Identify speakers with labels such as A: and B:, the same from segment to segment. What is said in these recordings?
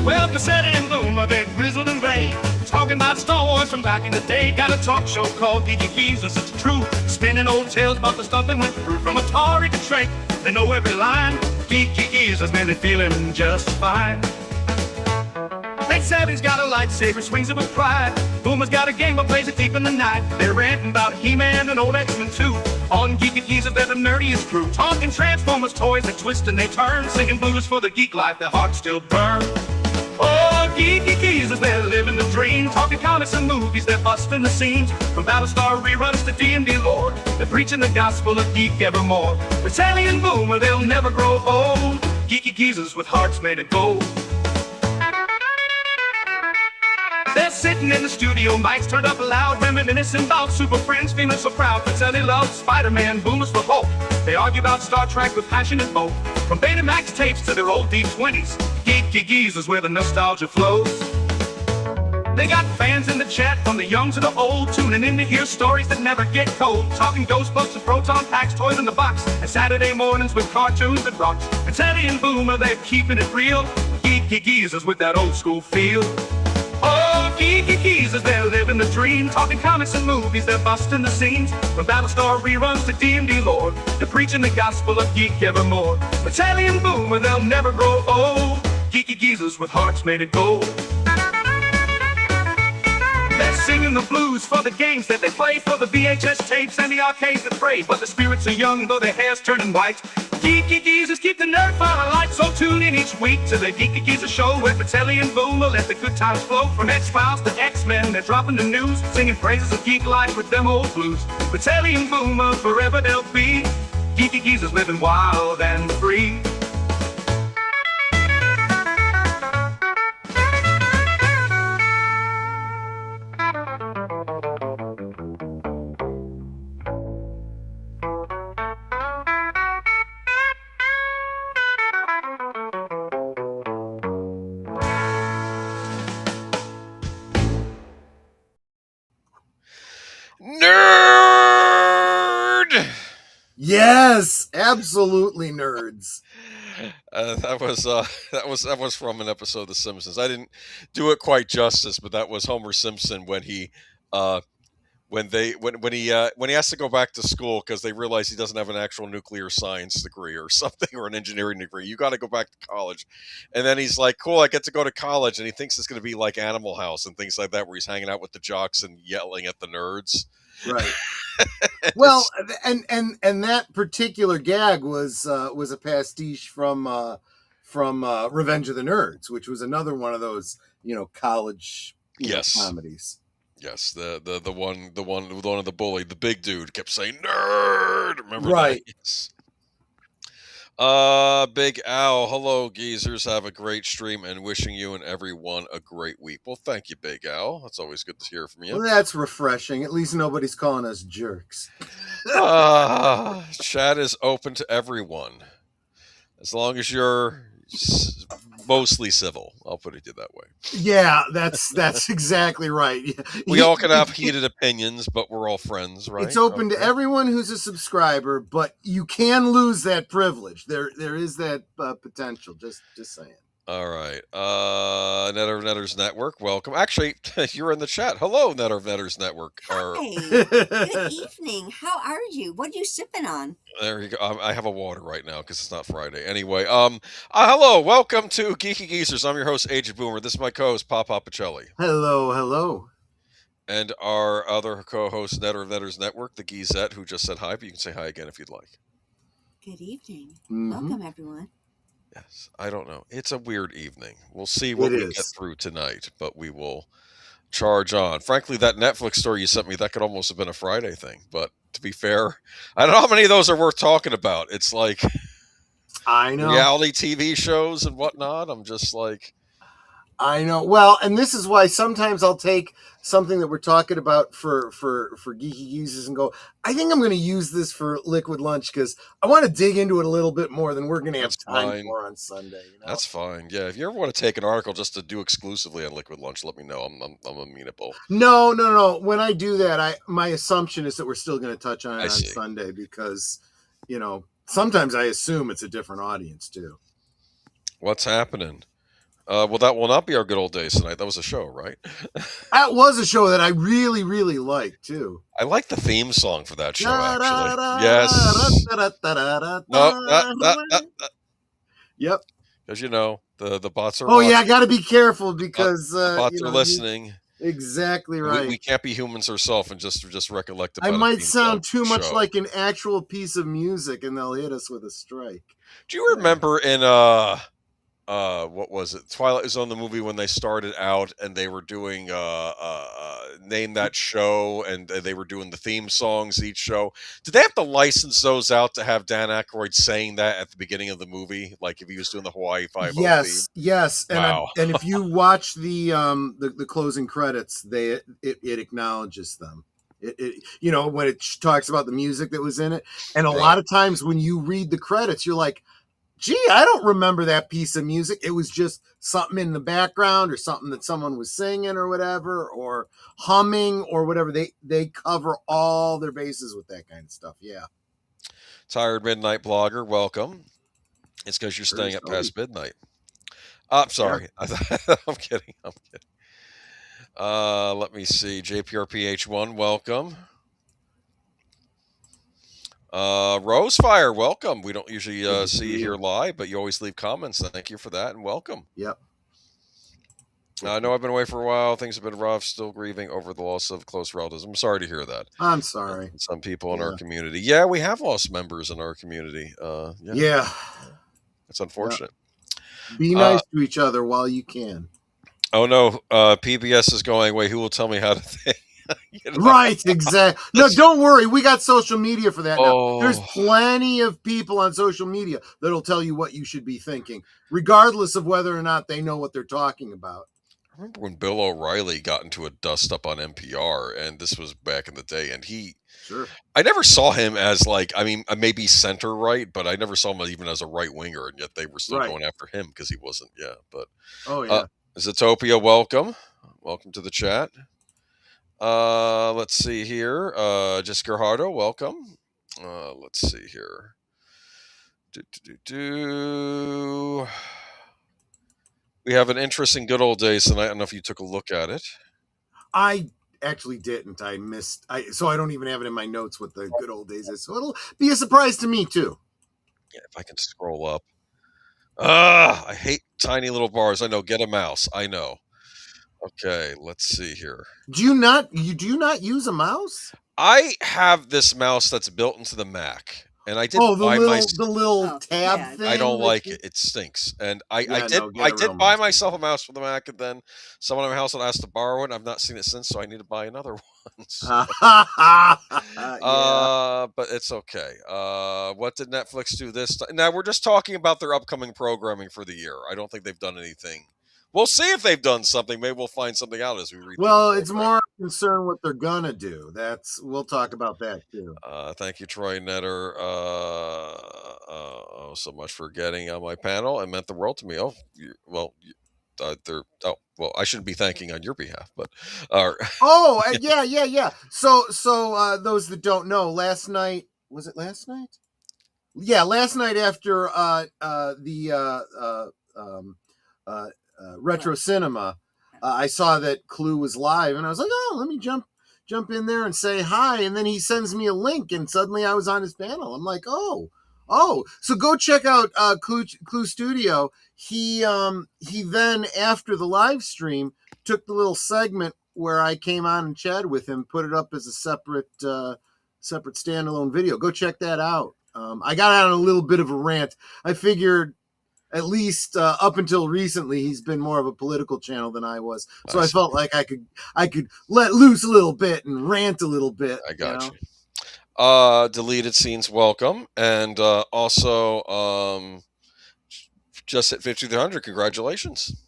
A: Well, Pacelli and Boomer, they're grizzled and gray, talking about Star Wars from back in the day. Got a talk show called Geeky Geezers, it's true, spinning old tales about the stuff they went through. From Atari to Shrek, they know every line. Geeky Geezers, man, they're feeling just fine. Late Sally's got a lightsaber, swings it with pride. Boomer's got a game but plays it deep in the night. They're ranting about He-Man and old X-Men too. On Geeky Geezers, they're the nerdiest crew, talking Transformers toys that twist and they turn, singing blues for the geek life, their hearts still burn. Oh, Geeky Geezers, they're living the dream, talking comics and movies, they're busting the seams. From Battlestar reruns to D&D lore, they're preaching the gospel of geek evermore. With Sally and Boomer, they'll never grow old. Geeky Geezers with hearts made of gold. They're sitting in the studio, mics turned up loud, reminiscing about Super Friends, feeling so proud. Pacelli loves Spider-Man, Boomer's for Hulk. They argue about Star Trek with passion and both. From Betamax tapes to their old D20s, Geeky Geezers where the nostalgia flows. They got fans in the chat, from the young to the old, tuning in to hear stories that never get told. Talking Ghostbusters, Proton Packs, toys in the box, and Saturday mornings with cartoons that rocks. Pacelli and Boomer, they're keeping it real. Geeky Geezers with that old school feel. Oh, Geeky Geezers, they're living the dream, talking comics and movies, they're busting the scenes. From Battlestar reruns to D&D lore, they're preaching the gospel of geek evermore. Pacelli and Boomer, they'll never grow old. Geeky Geezers with hearts made of gold. They're singing the blues for the games that they play, for the VHS tapes and the arcades that pray. But the spirits are young, though their hair's turning white. Geeky Geezers keep the nerd fire alight, so tune in each week to the Geeky Geezers show, where Pacelli and Boomer let the good times flow. From X-Files to X-Men, they're dropping the news, singing praises of geek life with them old blues. Pacelli and Boomer, forever they'll be Geeky Geezers living wild and free.
B: Nerd!
C: Yes, absolutely nerds.
B: That was from an episode of The Simpsons. I didn't do it quite justice, but that was Homer Simpson when he when he has to go back to school because they realize he doesn't have an actual nuclear science degree or something, or an engineering degree. You got to go back to college, and then he's like, "Cool, I get to go to college," and he thinks it's going to be like Animal House and things like that, where he's hanging out with the jocks and yelling at the nerds.
C: Right. Well, and that particular gag was a pastiche from Revenge of the Nerds, which was another one of those college comedies.
B: Yes, the one of the bully, the big dude kept saying nerd. Remember
C: right.
B: that? Yes. Big Al, hello geezers, have a great stream and wishing you and everyone a great week. Well, thank you, Big Al. It's always good to hear from you.
C: Well, that's refreshing. At least nobody's calling us jerks.
B: Chat is open to everyone, as long as you're mostly civil. I'll put it that way.
C: Yeah, that's exactly right.
B: We all can have heated opinions, but we're all friends, right?
C: It's open to everyone who's a subscriber, but you can lose that privilege. There is that potential. Just saying.
B: All right. Netters Network, welcome. Actually, you're in the chat. Hello, Netters Network.
D: Hi. Good evening. How are you? What are you sipping on?
B: There you go. I have a water right now because it's not Friday. Anyway, hello. Welcome to Geeky Geezers. I'm your host, Agent Boomer. This is my co-host, Pacelli.
C: Hello.
B: And our other co-host, Netters Network, the Geezette, who just said hi, but you can say hi again if you'd like.
D: Good evening.
C: Mm-hmm.
D: Welcome, everyone.
B: Yes, I don't know. It's a weird evening. We'll see what we get through tonight, but we will charge on. Frankly, that Netflix story you sent me, that could almost have been a Friday thing. But to be fair, I don't know how many of those are worth talking about. It's like
C: I know
B: reality TV shows and whatnot. I'm just like,
C: I know. Well, and this is why sometimes I'll take something that we're talking about for Geeky Geezers and go, I think I'm going to use this for Liquid Lunch because I want to dig into it a little bit more than we're going to have time for on Sunday.
B: That's fine. Yeah, if you ever want to take an article just to do exclusively on Liquid Lunch, let me know. I'm amenable.
C: No. When I do that, my assumption is that we're still going to touch on it on Sunday because, sometimes I assume it's a different audience too.
B: What's happening? Well, that will not be our good old days tonight. That was a show, right?
C: That was a show that I really, really liked too.
B: I like the theme song for that show, actually. Yes. No,
C: Yep.
B: because the bots are
C: Oh
B: watching.
C: yeah, I got to be careful because
B: The bots are listening.
C: Exactly right.
B: We can't be humans ourselves and just recollect about
C: I
B: a
C: might
B: theme
C: sound
B: song
C: too much
B: show.
C: like an actual piece of music, and they'll hit us with a strike.
B: Do you remember in what was it? Twilight Zone, the movie, when they started out and they were doing name that show, and they were doing the theme songs each show. Did they have to license those out to have Dan Aykroyd saying that at the beginning of the movie, like if he was doing the Hawaii Five-O theme?
C: Yes, and
B: Wow.
C: and if you watch the closing credits, it acknowledges them. It when it talks about the music that was in it, and a lot of times when you read the credits, you're like, gee, I don't remember that piece of music. It was just something in the background or something that someone was singing or whatever, or humming or whatever. They cover all their bases with that kind of stuff. Yeah.
B: Tired Midnight Blogger, welcome. It's because you're staying up past midnight. I'm sorry. Yeah. I'm kidding. Let me see. JPRPH1, welcome. Rosefire, welcome. We don't usually see you here live, but you always leave comments. Thank you for that, and welcome.
C: Yep.
B: I know I've been away for a while. Things have been rough. Still grieving over the loss of close relatives. I'm sorry to hear that.
C: I'm sorry.
B: Some people in our community. Yeah, we have lost members in our community.
C: Yeah.
B: It's unfortunate.
C: Yeah. Be nice to each other while you can.
B: Oh, no. PBS is going, wait, who will tell me how to think?
C: Right, exactly. No, don't worry. We got social media for that now. There's plenty of people on social media that'll tell you what you should be thinking, regardless of whether or not they know what they're talking about.
B: I remember when Bill O'Reilly got into a dust-up on NPR, and this was back in the day, and I never saw him as, like, I mean, maybe center-right, but I never saw him even as a right-winger, and yet they were still going after him because he wasn't, but...
C: Oh, yeah.
B: Zootopia, welcome. Welcome to the chat. Let's see here. Just Gerardo, welcome. Let's see here. We have an interesting good old days tonight. I don't know if you took a look at it.
C: I actually didn't. I missed. So I don't even have it in my notes what the good old days is. So it'll be a surprise to me too.
B: Yeah, if I can scroll up. I hate tiny little bars. I know. Get a mouse. I know. Okay, let's see here.
C: Do you not use a mouse?
B: I have this mouse that's built into the Mac, and I did buy
C: the little tab thing.
B: I don't like it. It stinks. And I did buy myself a mouse for the Mac, and then someone in my house asked to borrow it. And I've not seen it since, so I need to buy another one. So. But it's okay. What did Netflix do this time? Now we're just talking about their upcoming programming for the year. I don't think they've done anything. We'll see if they've done something. Maybe we'll find something out as we read.
C: Well, it's more concerned what they're gonna do. We'll talk about that too.
B: Thank you, Troy Netter. So much for getting on my panel. It meant the world to me. I shouldn't be thanking on your behalf, but
C: yeah. So those that don't know, last night, was it last night? Yeah, last night after Retro Cinema, I saw that Clue was live, and I was like, oh, let me jump in there and say hi. And then he sends me a link, and suddenly I was on his panel. I'm like, oh, so go check out Clue Studio. He then, after the live stream, took the little segment where I came on and chatted with him, put it up as a separate standalone video. Go check that out. I got out on a little bit of a rant. I figured, at least up until recently, he's been more of a political channel than I was. So I felt like I could let loose a little bit and rant a little bit.
B: I got you. Deleted scenes, welcome. And also just hit 5,300. Congratulations.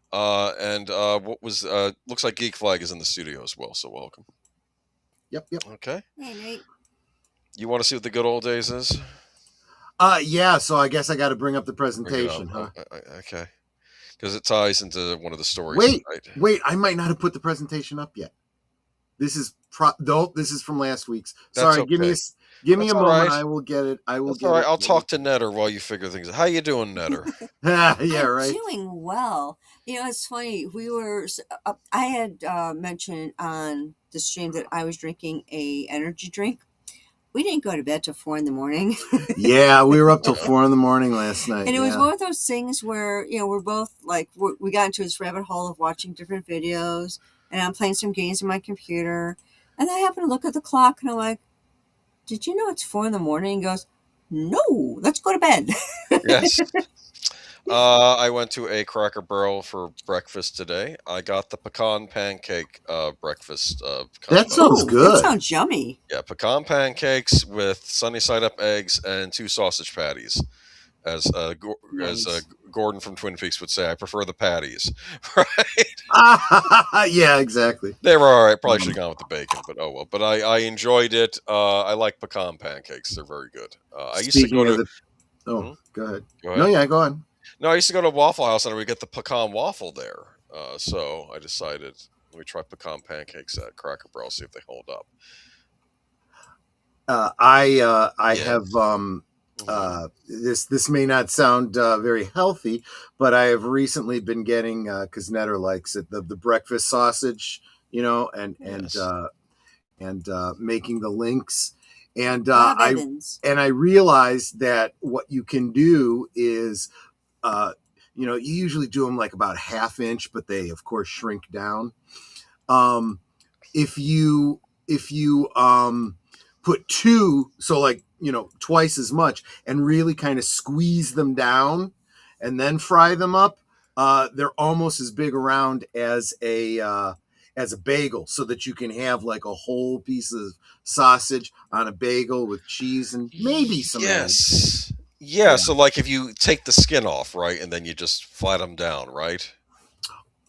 B: What was looks like Geek Flag is in the studio as well, so welcome.
C: Yep.
B: Okay.
D: Hey, Nate.
B: You want to see what the good old days is?
C: Yeah, so I guess I got to bring up the presentation, huh?
B: Okay. Because it ties into one of the stories.
C: Wait, I might not have put the presentation up yet. This is this is from last week's. Sorry,
B: okay.
C: Give me
B: That's
C: a
B: all
C: moment.
B: right.
C: I will get it. I will
B: That's
C: get
B: all right.
C: it.
B: I'll talk to Netter while you figure things out. How you doing, Netter?
C: Yeah,
D: I'm
C: right.
D: doing well. It's funny. I had mentioned on the stream that I was drinking a energy drink. We didn't go to bed till 4 in the morning.
C: Yeah, we were up till
B: Yeah.
C: 4 in the morning last night.
D: And it was
C: Yeah.
D: one of those things where, we're both like, we got into this rabbit hole of watching different videos, and I'm playing some games on my computer. And I happen to look at the clock, and I'm like, did you know it's 4 in the morning? He goes, no, let's go to bed.
B: Yes. I went to a Cracker Barrel for breakfast today. I got the pecan pancake breakfast
C: That
B: combo.
C: sounds
D: Ooh, that
C: good.
D: sounds yummy.
B: Yeah, pecan pancakes with sunny side up eggs and 2 sausage patties. As
C: Nice.
B: Gordon from Twin Peaks would say, I prefer the patties. Right?
C: Yeah, exactly.
B: They were all right. Probably should have gone with the bacon, but oh well. But I enjoyed it. I like pecan pancakes. They're very good. I used to go
C: Speaking of
B: to.
C: the,
B: Hmm?
C: go ahead.
B: Go
C: No,
B: ahead.
C: yeah, go on.
B: No, I used to go to Waffle House and we get the pecan waffle there. So I decided let me try pecan pancakes at Cracker Barrel, see if they hold up.
C: I
B: Yeah.
C: have
B: Mhm.
C: this may not sound very healthy, but I have recently been getting because Netter likes it the breakfast sausage,
B: Yes.
C: and making the links, and
D: Bob Evans.
C: I realized that what you can do is you usually do them like about ½ inch, but they of course shrink down. Um, if you put two, so like twice as much, and really kind of squeeze them down and then fry them up, they're almost as big around as a bagel, so that you can have like a whole piece of sausage on a bagel with cheese and maybe some eggs.
B: Yes. Yeah.
C: Yeah.
B: So like if you take the skin off, right, and then you just flat them down, right?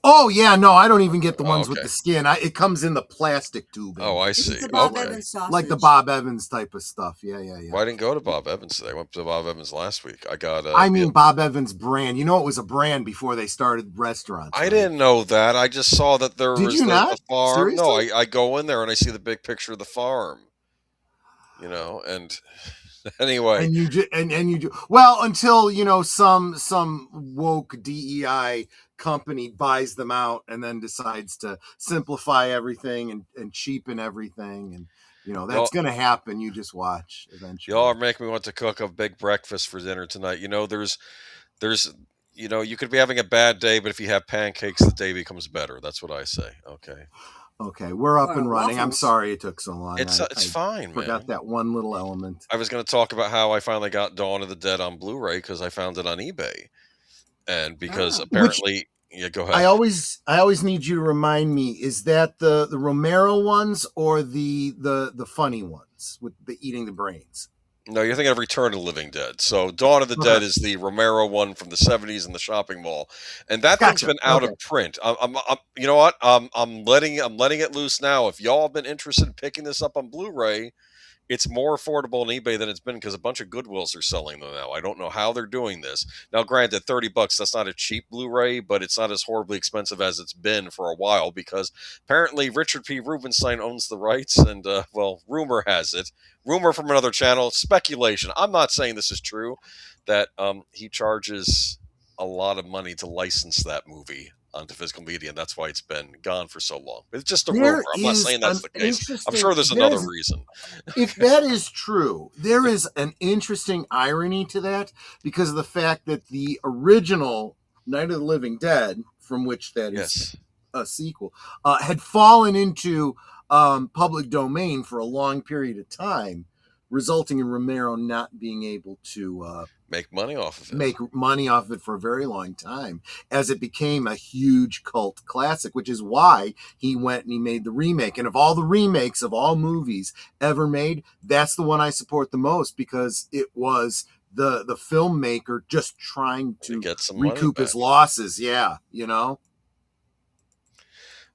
C: Oh yeah, no, I don't even get the
B: Oh,
C: ones with
B: okay.
C: the skin. It comes in the plastic tubing.
B: Oh, I
D: This
B: see.
D: is the Bob
B: Okay.
D: Evans sausage.
C: Like the Bob Evans type of stuff. Yeah.
B: Well, I didn't go to Bob Evans today. I went to Bob Evans last week. I got
C: I mean Bob Evans brand. It was a brand before they started restaurants.
B: I
C: right?
B: didn't know that. I just saw that there
C: Did
B: was
C: you
B: the
C: not?
B: farm. No,
C: Seriously?
B: I go in there and I see the big picture of the farm. And anyway,
C: And you do well until some woke DEI company buys them out and then decides to simplify everything and cheapen everything, and that's
B: y'all,
C: going to happen. You just watch eventually.
B: y'all are making me want to cook a big breakfast for dinner tonight. There's, you could be having a bad day, but if you have pancakes, the day becomes better. That's what I say. Okay.
C: Okay, we're up
D: Or
C: and running. I'm
D: waffles.
C: sorry it took so long.
B: It's
C: I
B: fine,
C: forgot
B: man.
C: that one little element.
B: I was going to talk about how I finally got Dawn of the Dead on Blu-ray because I found it on eBay, and because
D: Oh.
B: apparently, yeah, go ahead.
C: I always need you to remind me: is that the Romero ones or the funny ones with the eating the brains?
B: No, you're thinking of Return of the Living Dead. So Dawn of the Dead is the Romero one from the '70s in the shopping mall, and that thing's
C: Gotcha.
B: been out
C: Okay.
B: of print. You know what? I'm letting it loose now. If y'all have been interested in picking this up on Blu-ray, it's more affordable on eBay than it's been because a bunch of Goodwills are selling them now. I don't know how they're doing this. Now, granted, $30, that's not a cheap Blu-ray, but it's not as horribly expensive as it's been for a while because apparently Richard P. Rubenstein owns the rights, and rumor has it, rumor from another channel, speculation. I'm not saying this is true, that he charges a lot of money to license that movie onto physical media, and that's why it's been gone for so long. It's just a rumor. I'm not saying that's the case. I'm sure there's another reason.
C: If that is true, there is an interesting irony to that because of the fact that the original Night of the Living Dead, from which that is a sequel, had fallen into public domain for a long period of time, resulting in Romero not being able to
B: make money off of it
C: for a very long time, as it became a huge cult classic, which is why he went and he made the remake. And of all the remakes of all movies ever made, that's the one I support the most because it was the filmmaker just trying to
B: get some
C: recoup
B: money
C: his losses. Yeah,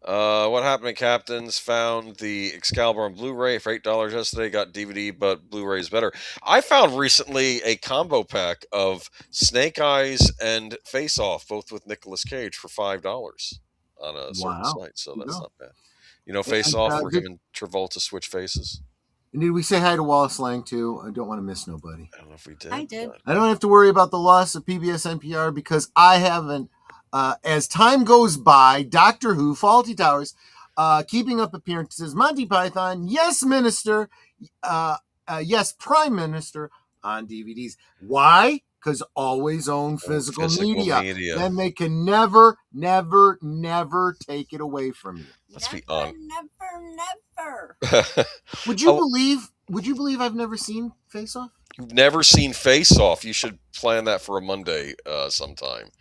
B: What happened, Captains? Found the Excalibur on Blu-ray for $8 yesterday. Got DVD, but Blu-ray is better. I found recently a combo pack of Snake Eyes and Face Off, both with Nicolas Cage, for $5 on a certain site. So that's not bad. Face Off, where him and Travolta switch faces.
C: And did we say hi to Wallace Lang too? I don't want to miss nobody.
B: I don't know if we did.
D: I did.
B: but-
C: I don't have to worry about the loss of PBS NPR because I haven't. As time goes by, Doctor Who, Faulty Towers, Keeping Up Appearances, Monty Python, Yes Minister, Yes Prime Minister on DVDs. Why? Because always own physical media. Then they can never take it away from you.
B: Let's be
D: never,
B: honest.
D: never.
C: Would you
B: Oh.
C: believe I've never seen Face Off?
B: You've never seen Face Off. You should plan that for a Monday sometime.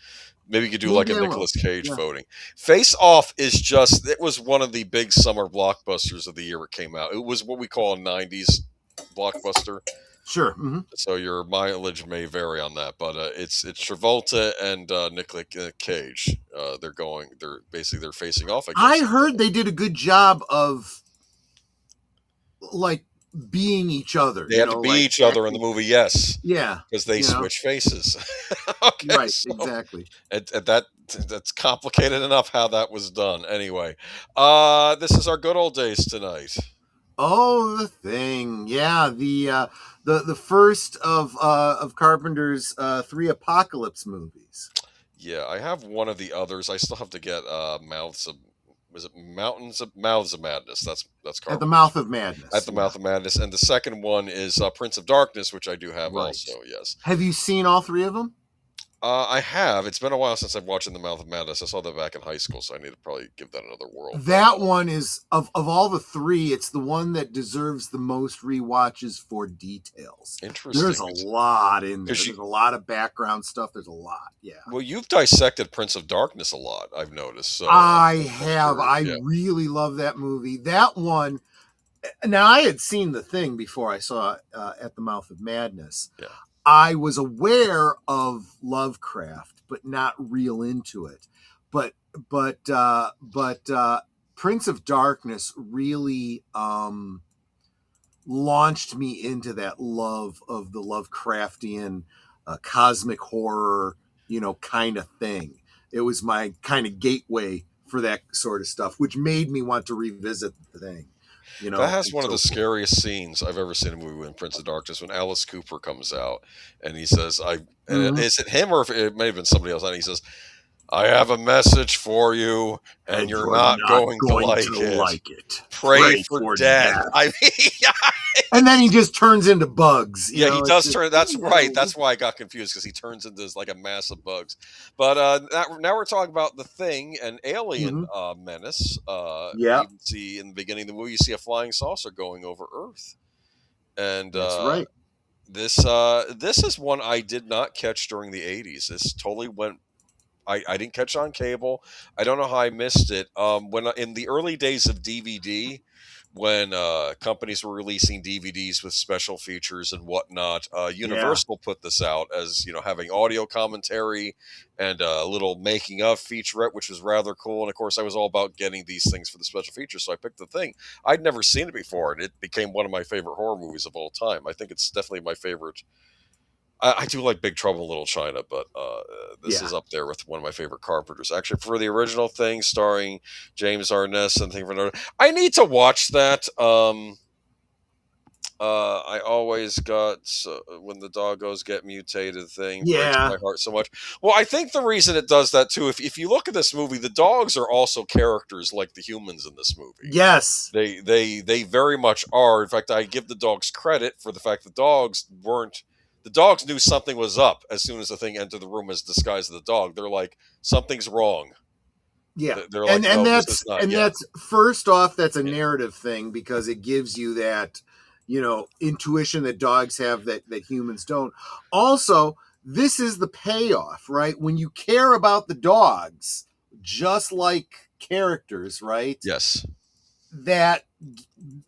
B: Maybe you could do like a
C: Maybe I will.
B: Nicolas Cage
C: Yeah.
B: voting. Face Off it was one of the big summer blockbusters of the year it came out. It was what we call a 90s blockbuster.
C: Sure. Mm-hmm.
B: So your mileage may vary on that, but it's Travolta and Nicolas Cage. They're facing off.
C: I heard they did a good job of like being each other.
B: They have to be each other in the movie, yes.
C: Yeah.
B: Because they
C: You know?
B: switch faces. Okay,
C: Right.
B: so-
C: Exactly.
B: That's complicated enough how that was done. Anyway, this is our good old days tonight.
C: Oh, The Thing. Yeah. The first of Carpenter's 3 apocalypse movies.
B: Yeah, I have one of the others. I still have to get Mouths of Madness. That's
C: At
B: Carpenter's.
C: the Mouth of Madness.
B: At the Mouth of Madness, and the second one is Prince of Darkness, which I do have
C: Right.
B: also. Yes,
C: Have you seen all 3 of them?
B: I have. It's been a while since I've watched In the Mouth of Madness. I saw that back in high school, so I need to probably give that another whirl.
C: That one is of all the 3, it's the one that deserves the most rewatches for details.
B: Interesting.
C: There's a lot in there.
B: 'Cause
C: There's a lot of background stuff. There's a lot. Yeah.
B: Well, you've dissected Prince of Darkness a lot, I've noticed. So
C: I have. I
B: yeah.
C: really love that movie. That one. Now, I had seen The Thing before I saw At the Mouth of Madness.
B: Yeah.
C: I was aware of Lovecraft, but not real into it. But Prince of Darkness really launched me into that love of the Lovecraftian cosmic horror, kind of thing. It was my kind of gateway for that sort of stuff, which made me want to revisit The Thing.
B: That has
C: and
B: one of
C: so
B: the
C: forth.
B: scariest scenes I've ever seen in a movie in Prince of Darkness when Alice Cooper comes out and he says,
C: Mhm.
B: is it him or if it may have been somebody else? And he says, I have a message for you and you're not going to like it. Pray for death. I mean,
C: And then he just turns into bugs.
B: yeah, he
C: it's
B: does
C: just-
B: turn. That's right. That's why I got confused because he turns into like a mass of bugs. But now we're talking about The Thing, an alien menace.
C: Yeah.
B: You see in the beginning of the movie, you see a flying saucer going over Earth, and
C: That's right.
B: This is one I did not catch during the 80s. This totally went. I didn't catch it on cable. I don't know how I missed it. When in the early days of DVD, when companies were releasing DVDs with special features and whatnot, Universal put this out as having audio commentary and a little making of featurette, which was rather cool. And of course, I was all about getting these things for the special features, so I picked The Thing. I'd never seen it before, and it became one of my favorite horror movies of all time. I think it's definitely my favorite. I do like Big Trouble in Little China, but this is up there with one of my favorite Carpenters. Actually, for the original Thing, starring James Arness and Thing for Another, I need to watch that. I always got when the doggos get mutated thing breaks my heart so much. Well, I think the reason it does that too, if you look at this movie, the dogs are also characters like the humans in this movie.
C: Yes.
B: They very much are. In fact, I give the dogs credit for the fact that the dogs knew something was up as soon as the Thing entered the room as disguised as the dog. They're like, something's wrong.
C: Yeah.
B: They're like,
C: and
B: no, this is not yet.
C: that's first off, that's a narrative thing because it gives you that, intuition that dogs have that humans don't. Also, this is the payoff, right? When you care about the dogs, just like characters, right?
B: Yes.
C: That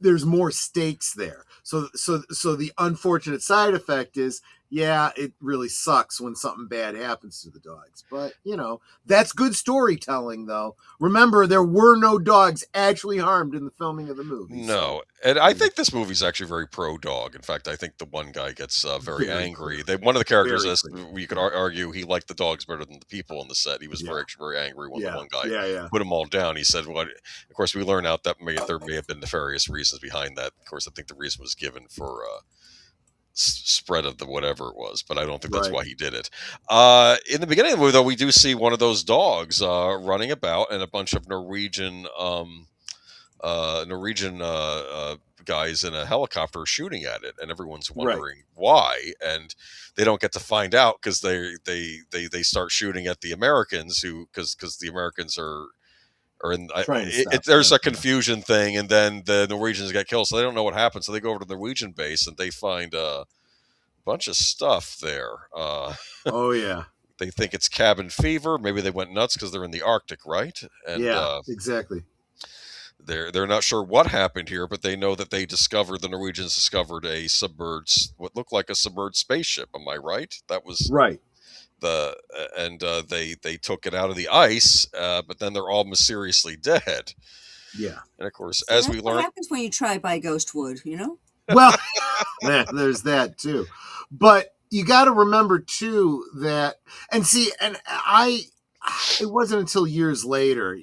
C: there's more stakes there. So the unfortunate side effect is, yeah, it really sucks when something bad happens to the dogs. But, that's good storytelling, though. Remember, there were no dogs actually harmed in the filming of the movie.
B: No,
C: So,
B: and I think this movie's actually very pro dog. In fact, I think the one guy gets very
C: very
B: angry.
C: clear.
B: One of the characters,
C: Very
B: as
C: clear.
B: you could argue, he liked the dogs better than the people on the set. He was
C: Yeah.
B: very angry when the
C: Yeah.
B: one guy
C: Yeah.
B: put them all down. He said, "What?" Of course, we learn out that there may have been nefarious reasons behind that. Of course, I think the reason was given for spread of the whatever it was, but I don't think that's
C: Right.
B: why he did it. In the beginning of the movie, though, we do see one of those dogs running about, and a bunch of Norwegian guys in a helicopter shooting at it, and everyone's wondering why, and they don't get to find out because they start shooting at the Americans because the Americans are in there's a confusion thing, and then the Norwegians get killed, so they don't know what happened, so they go over to the Norwegian base and they find a bunch of stuff there.
C: Oh yeah.
B: They think it's cabin fever. Maybe they went nuts because they're in the Arctic, right? And
C: yeah, exactly.
B: They're not sure what happened here, but they know that the Norwegians discovered what looked like a submerged spaceship. Am I right? That was
C: right.
B: They took it out of the ice, but then they're all mysteriously dead.
C: Yeah.
B: And of course,
D: So
B: as we
D: what
B: learn,
D: happens when you try buy ghost wood,
C: Well, there's that too. But you got to remember too that, it wasn't until years later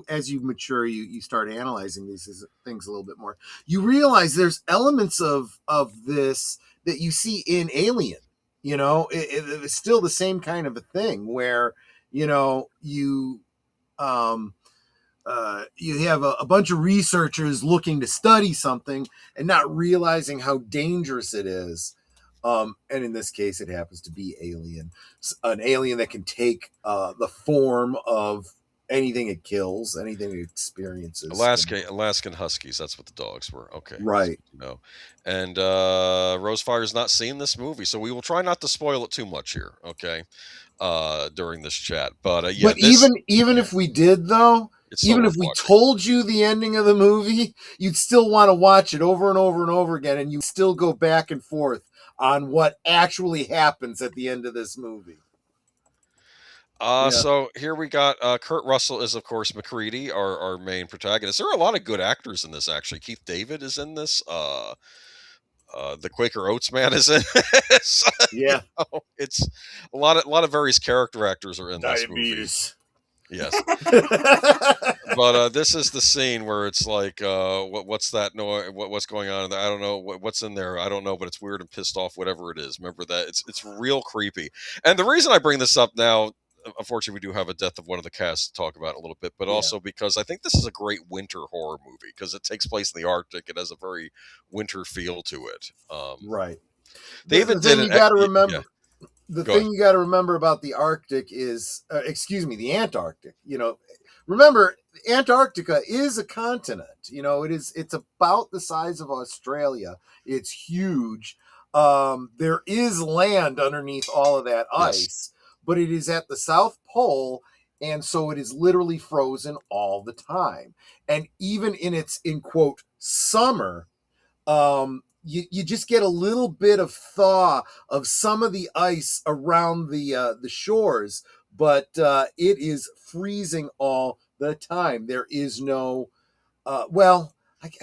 C: as you mature, you start analyzing these things a little bit more. You realize there's elements of this that you see in Alien. It's still the same kind of a thing where you have a bunch of researchers looking to study something and not realizing how dangerous it is. And in this case, it happens to be an alien that can take the form of anything it kills, anything it experiences.
B: Alaskan Huskies. That's what the dogs were. Okay.
C: Right.
B: And Rosefire's not seen this movie, so we will try not to spoil it too much here. Okay. During this chat, but
C: even if we did, though, even if we told you the ending of the movie, you'd still want to watch it over and over and over again, and you still go back and forth on what actually happens at the end of this movie.
B: So here we got Kurt Russell is, of course, MacReady, our main protagonist. There are a lot of good actors in this, actually. Keith David is in this. The Quaker Oats man is in this.
C: Yeah.
B: It's a lot of various character actors are in this movie. Yes. But this is the scene where it's like, what's that noise? What's going on? I don't know what's in there. I don't know, but it's weird and pissed off. Whatever it is, remember that it's real creepy. And the reason I bring this up now, unfortunately, we do have a death of one of the cast to talk about in a little bit, but also because I think this is a great winter horror movie because it takes place in the Arctic. It has a very winter feel to it.
C: Right.
B: They even did.
C: You got to remember.
B: Yeah.
C: The thing you got to remember about the Arctic is, the Antarctic. Remember, Antarctica is a continent. It's about the size of Australia. It's huge. There is land underneath all of that ice, but it is at the South Pole, and so it is literally frozen all the time. And even in its, in quote, summer, you just get a little bit of thaw of some of the ice around the shores, but it is freezing all the time. There is no, I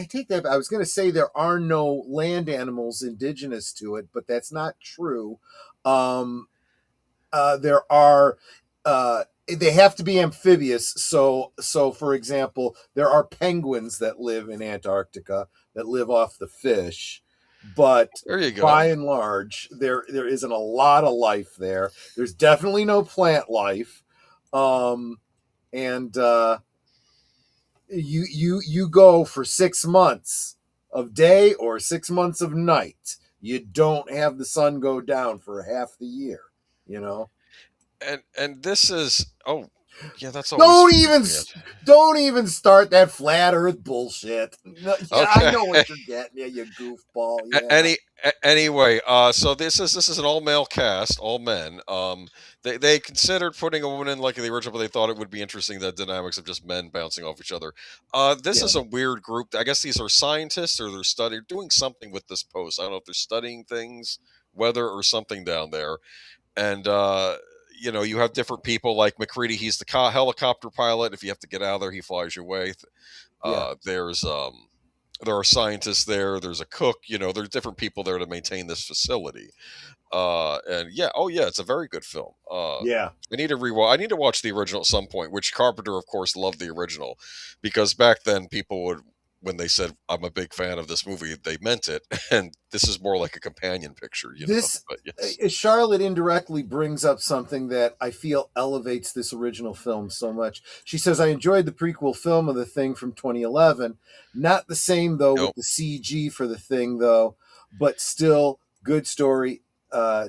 C: take that. I was going to say there are no land animals indigenous to it, but that's not true. There are. They have to be amphibious. So for example, there are penguins that live in Antarctica that live off the fish. But
B: there you go.
C: By and large, there isn't a lot of life there. There's definitely no plant life, and you go for 6 months of day or 6 months of night. You don't have the sun go down for half the year.
B: And this is that's always
C: don't even start that flat Earth bullshit. Okay. I know what you're getting, you goofball. Yeah.
B: Anyway, so this is an all male cast, all men. They considered putting a woman in like the original, but they thought it would be interesting, the dynamics of just men bouncing off each other. This is a weird group. I guess these are scientists or they're doing something with this post. I don't know if they're studying things weather or something down there, and you have different people like McCready. He's the helicopter pilot. If you have to get out of there, he flies your way.
C: Yeah.
B: There are scientists there. There's a cook. There's different people there to maintain this facility. And yeah, oh yeah, it's a very good film.
C: Yeah.
B: I need to rewatch. I need to watch the original at some point. Which Carpenter, of course, loved the original, because back then people would, when they said I'm a big fan of this movie, they meant it. And this is more like a companion picture,
C: This
B: But yes,
C: Charlotte indirectly brings up something that I feel elevates this original film so much. She says, I enjoyed the prequel film of The Thing from 2011. Not the same, though, with
B: Nope.
C: the CG for The Thing, though, but still good story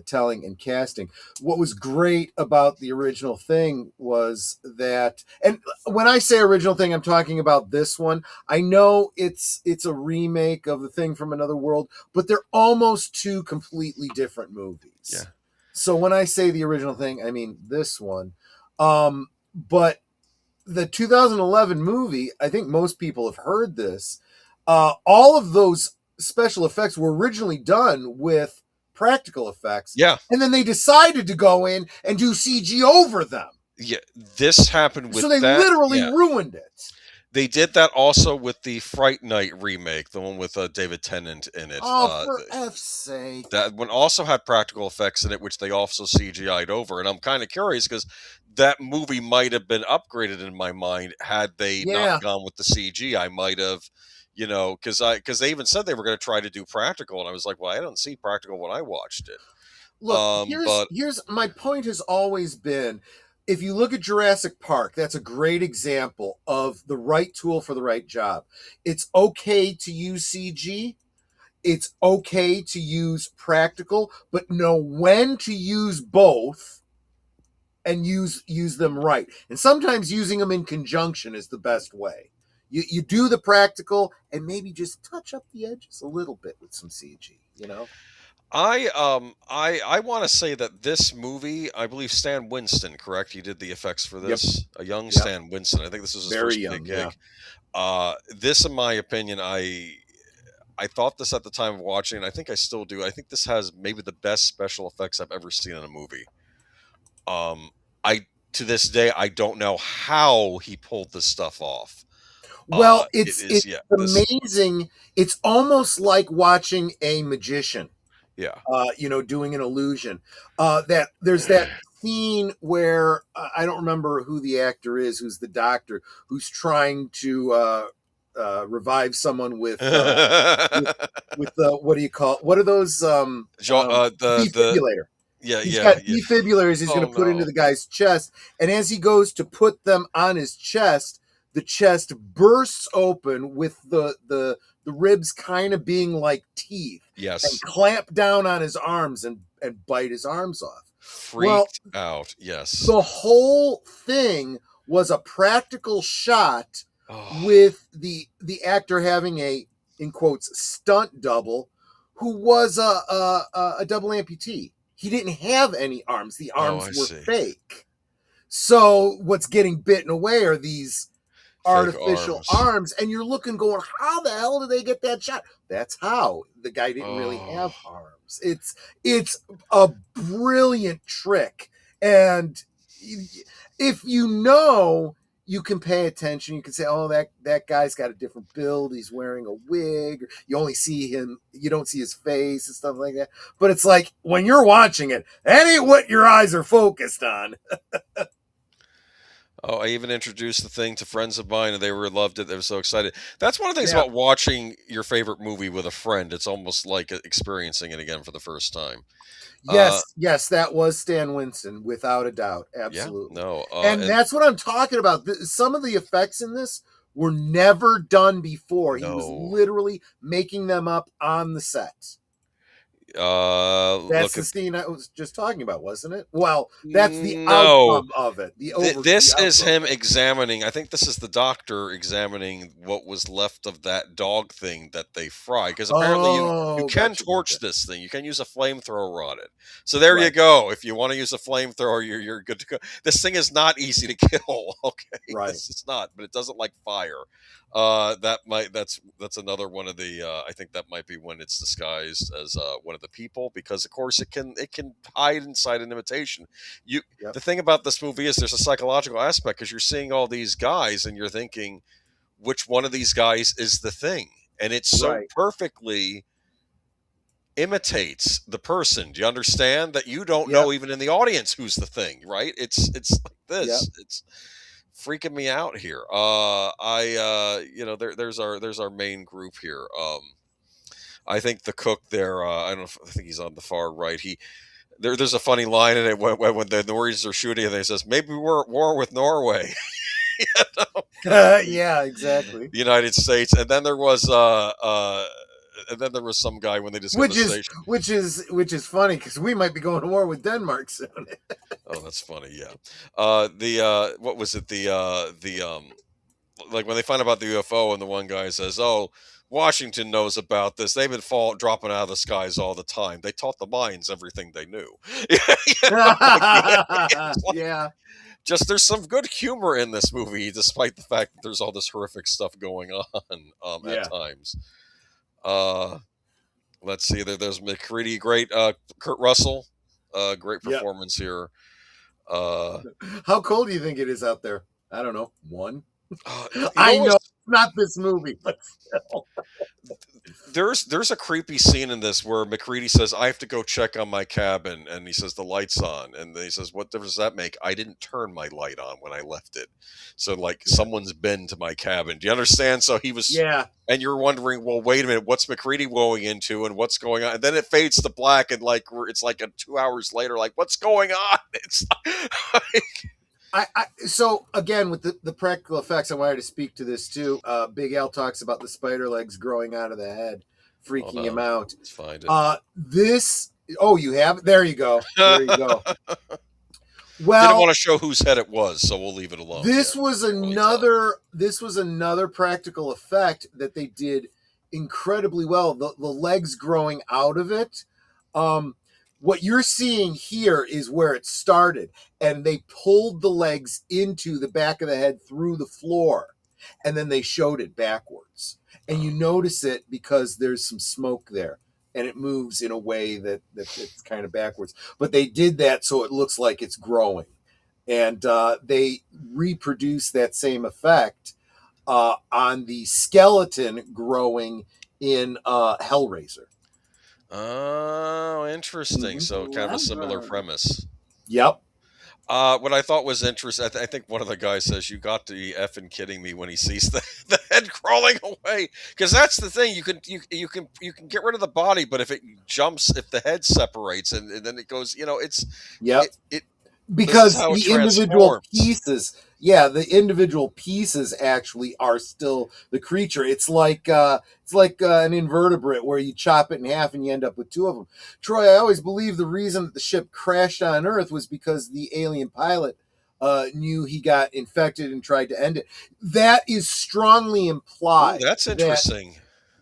C: telling and casting. What was great about the original Thing was that, and when I say original Thing, I'm talking about this one. I know it's a remake of The Thing from Another World, but they're almost two completely different movies.
B: Yeah.
C: So when I say the original Thing, I mean this one. But the 2011 movie, I think most people have heard this. All of those special effects were originally done with practical effects.
B: Yeah.
C: And then they decided to go in and do CG over them.
B: Yeah. This happened with
C: So they
B: that.
C: literally
B: Yeah.
C: ruined it.
B: They did that also with the Fright Night remake, the one with David Tennant in it.
C: Oh, for F's sake.
B: That one also had practical effects in it, which they also CGI'd over. And I'm kind of curious because that movie might have been upgraded in my mind had they
C: Yeah.
B: not gone with the CG. I might have, because they even said they were going to try to do practical, and I was like, well, I don't see practical when I watched it.
C: Look, here's my point has always been, if you look at Jurassic Park, that's a great example of the right tool for the right job. It's okay to use CG. It's okay to use practical, but know when to use both and use them right. And sometimes using them in conjunction is the best way. You do the practical and maybe just touch up the edges a little bit with some CG,
B: I want to say that this movie, I believe Stan Winston, correct? He did the effects for this. A young Stan Winston. I think this was his
C: Very
B: first
C: young,
B: big gig. This, in my opinion, I thought this at the time of watching, and I think I still do. I think this has maybe the best special effects I've ever seen in a movie. To this day, I don't know how he pulled this stuff off.
C: Well, it's amazing. It's almost like watching a magician.
B: Yeah.
C: Doing an illusion. That there's that scene where I don't remember who the actor is, who's the doctor, who's trying to revive someone with the what do you call it? What are those? Defibrillator.
B: He's
C: got defibrillators he's going to put into the guy's chest, and as he goes to put them on his chest, the chest bursts open with the ribs kind of being like teeth.
B: Yes.
C: And clamp down on his arms and bite his arms off.
B: Freaked out. Yes.
C: The whole thing was a practical shot with the actor having a, in quotes, stunt double who was a double amputee. He didn't have any arms. The arms were fake. So what's getting bitten away are these artificial arms, and you're looking going, how the hell did they get that shot? That's how. The guy didn't really have arms. It's a brilliant trick, and if you can pay attention, you can say, oh, that guy's got a different build, he's wearing a wig, you only see him, you don't see his face and stuff like that. But it's like, when you're watching it, that ain't what your eyes are focused on.
B: Oh, I even introduced the thing to friends of mine, and they loved it. They were so excited. That's one of the things about watching your favorite movie with a friend. It's almost like experiencing it again for the first time.
C: Yes, that was Stan Winston, without a doubt. Absolutely.
B: Yeah, no,
C: and that's what I'm talking about. Some of the effects in this were never done before. He was literally making them up on the set. That's the scene I was just talking about, wasn't it? Well, that's the outcome of it.
B: This is him examining. I think this is the doctor examining what was left of that dog thing that they fried. Because apparently you can torch this thing. You can use a flamethrower on it. So there you go. If you want to use a flamethrower, you're good to go. This thing is not easy to kill. Okay,
C: right?
B: It's not, but it doesn't like fire. That's another one of the. I think that might be when it's disguised as one of the people, because of course it can hide inside an imitation.
C: Yep.
B: The thing about this movie is there's a psychological aspect, because you're seeing all these guys and you're thinking, which one of these guys is the thing? And it so
C: Right.
B: perfectly imitates the person. Do you understand that you don't
C: Yep.
B: know even in the audience who's the thing, right? It's like this.
C: Yep.
B: It's freaking me out here. There's our main group here. I think the cook there, I don't know I think he's on the far right. There's a funny line in it when the Norwegians are shooting and they says, maybe we're at war with Norway.
C: Yeah, exactly.
B: The United States. And then there was some guy when they just got the station.
C: Which is funny, because we might be going to war with Denmark soon.
B: Oh, that's funny. Yeah. What was it? Like when they find out about the UFO and the one guy says, "Oh, Washington knows about this. They've been dropping out of the skies all the time. They taught the Mayans everything they knew."
C: Yeah.
B: Just there's some good humor in this movie, despite the fact that there's all this horrific stuff going on at times. Let's see. There's McCready, great. Kurt Russell, great performance here.
C: How cold do you think it is out there? I don't know. 1.
B: I know
C: it's not this movie, but still.
B: There's a creepy scene in this where McCready says, "I have to go check on my cabin," and he says, "The light's on," and he says, "What difference does that make? I didn't turn my light on when I left it, so like someone's been to my cabin." Do you understand? So he was, and you're wondering, well, wait a minute, what's McCready going into, and what's going on? And then it fades to black, and like it's like 2 hours later, like what's going on? It's like,
C: so again, with the practical effects, I wanted to speak to this too. Big Al talks about the spider legs growing out of the head, freaking him out.
B: Let's find it.
C: You have it? There you go. There you go. Well,
B: didn't want to show whose head it was, so we'll leave it alone.
C: This was another practical effect that they did incredibly well. The legs growing out of it. What you're seeing here is where it started, and they pulled the legs into the back of the head through the floor, and then they showed it backwards. And you notice it because there's some smoke there, and it moves in a way that it's kind of backwards. But they did that so it looks like it's growing, and they reproduced that same effect on the skeleton growing in Hellraiser.
B: Oh, interesting. So kind of a similar premise.
C: Yep.
B: What I thought was interesting, I think one of the guys says, "You got to be effing kidding me," when he sees the head crawling away. Because that's the thing, you can get rid of the body, but if it jumps, if the head separates and then it goes, it's
C: because the individual pieces, the individual pieces actually are still the creature. It's like an invertebrate where you chop it in half and you end up with 2 of them. Troy, I always believe the reason that the ship crashed on Earth was because the alien pilot knew he got infected and tried to end it. That is strongly implied.
B: Ooh, that's interesting.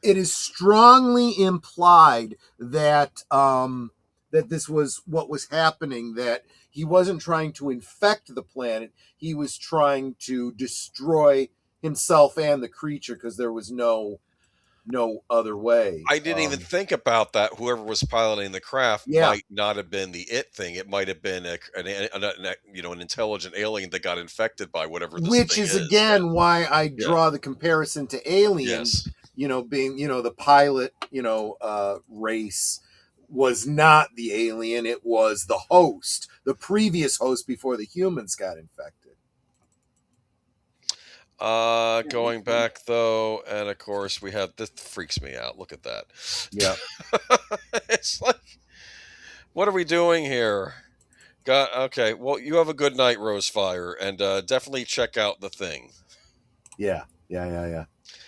C: It is strongly implied that that this was what was happening, that he wasn't trying to infect the planet. He was trying to destroy himself and the creature, because there was no other way.
B: I didn't even think about that. Whoever was piloting the craft might not have been the it thing. It might have been an intelligent alien that got infected by whatever this
C: Which
B: thing
C: is again why I draw the comparison to aliens. Being the pilot race was not the alien. It was the host, the previous host before the humans got infected.
B: Going back though, and of course we have this. Freaks me out. Look at that.
C: Yeah.
B: It's like, what are we doing here? Okay. Well, you have a good night, Rosefire, and definitely check out The Thing.
C: Yeah.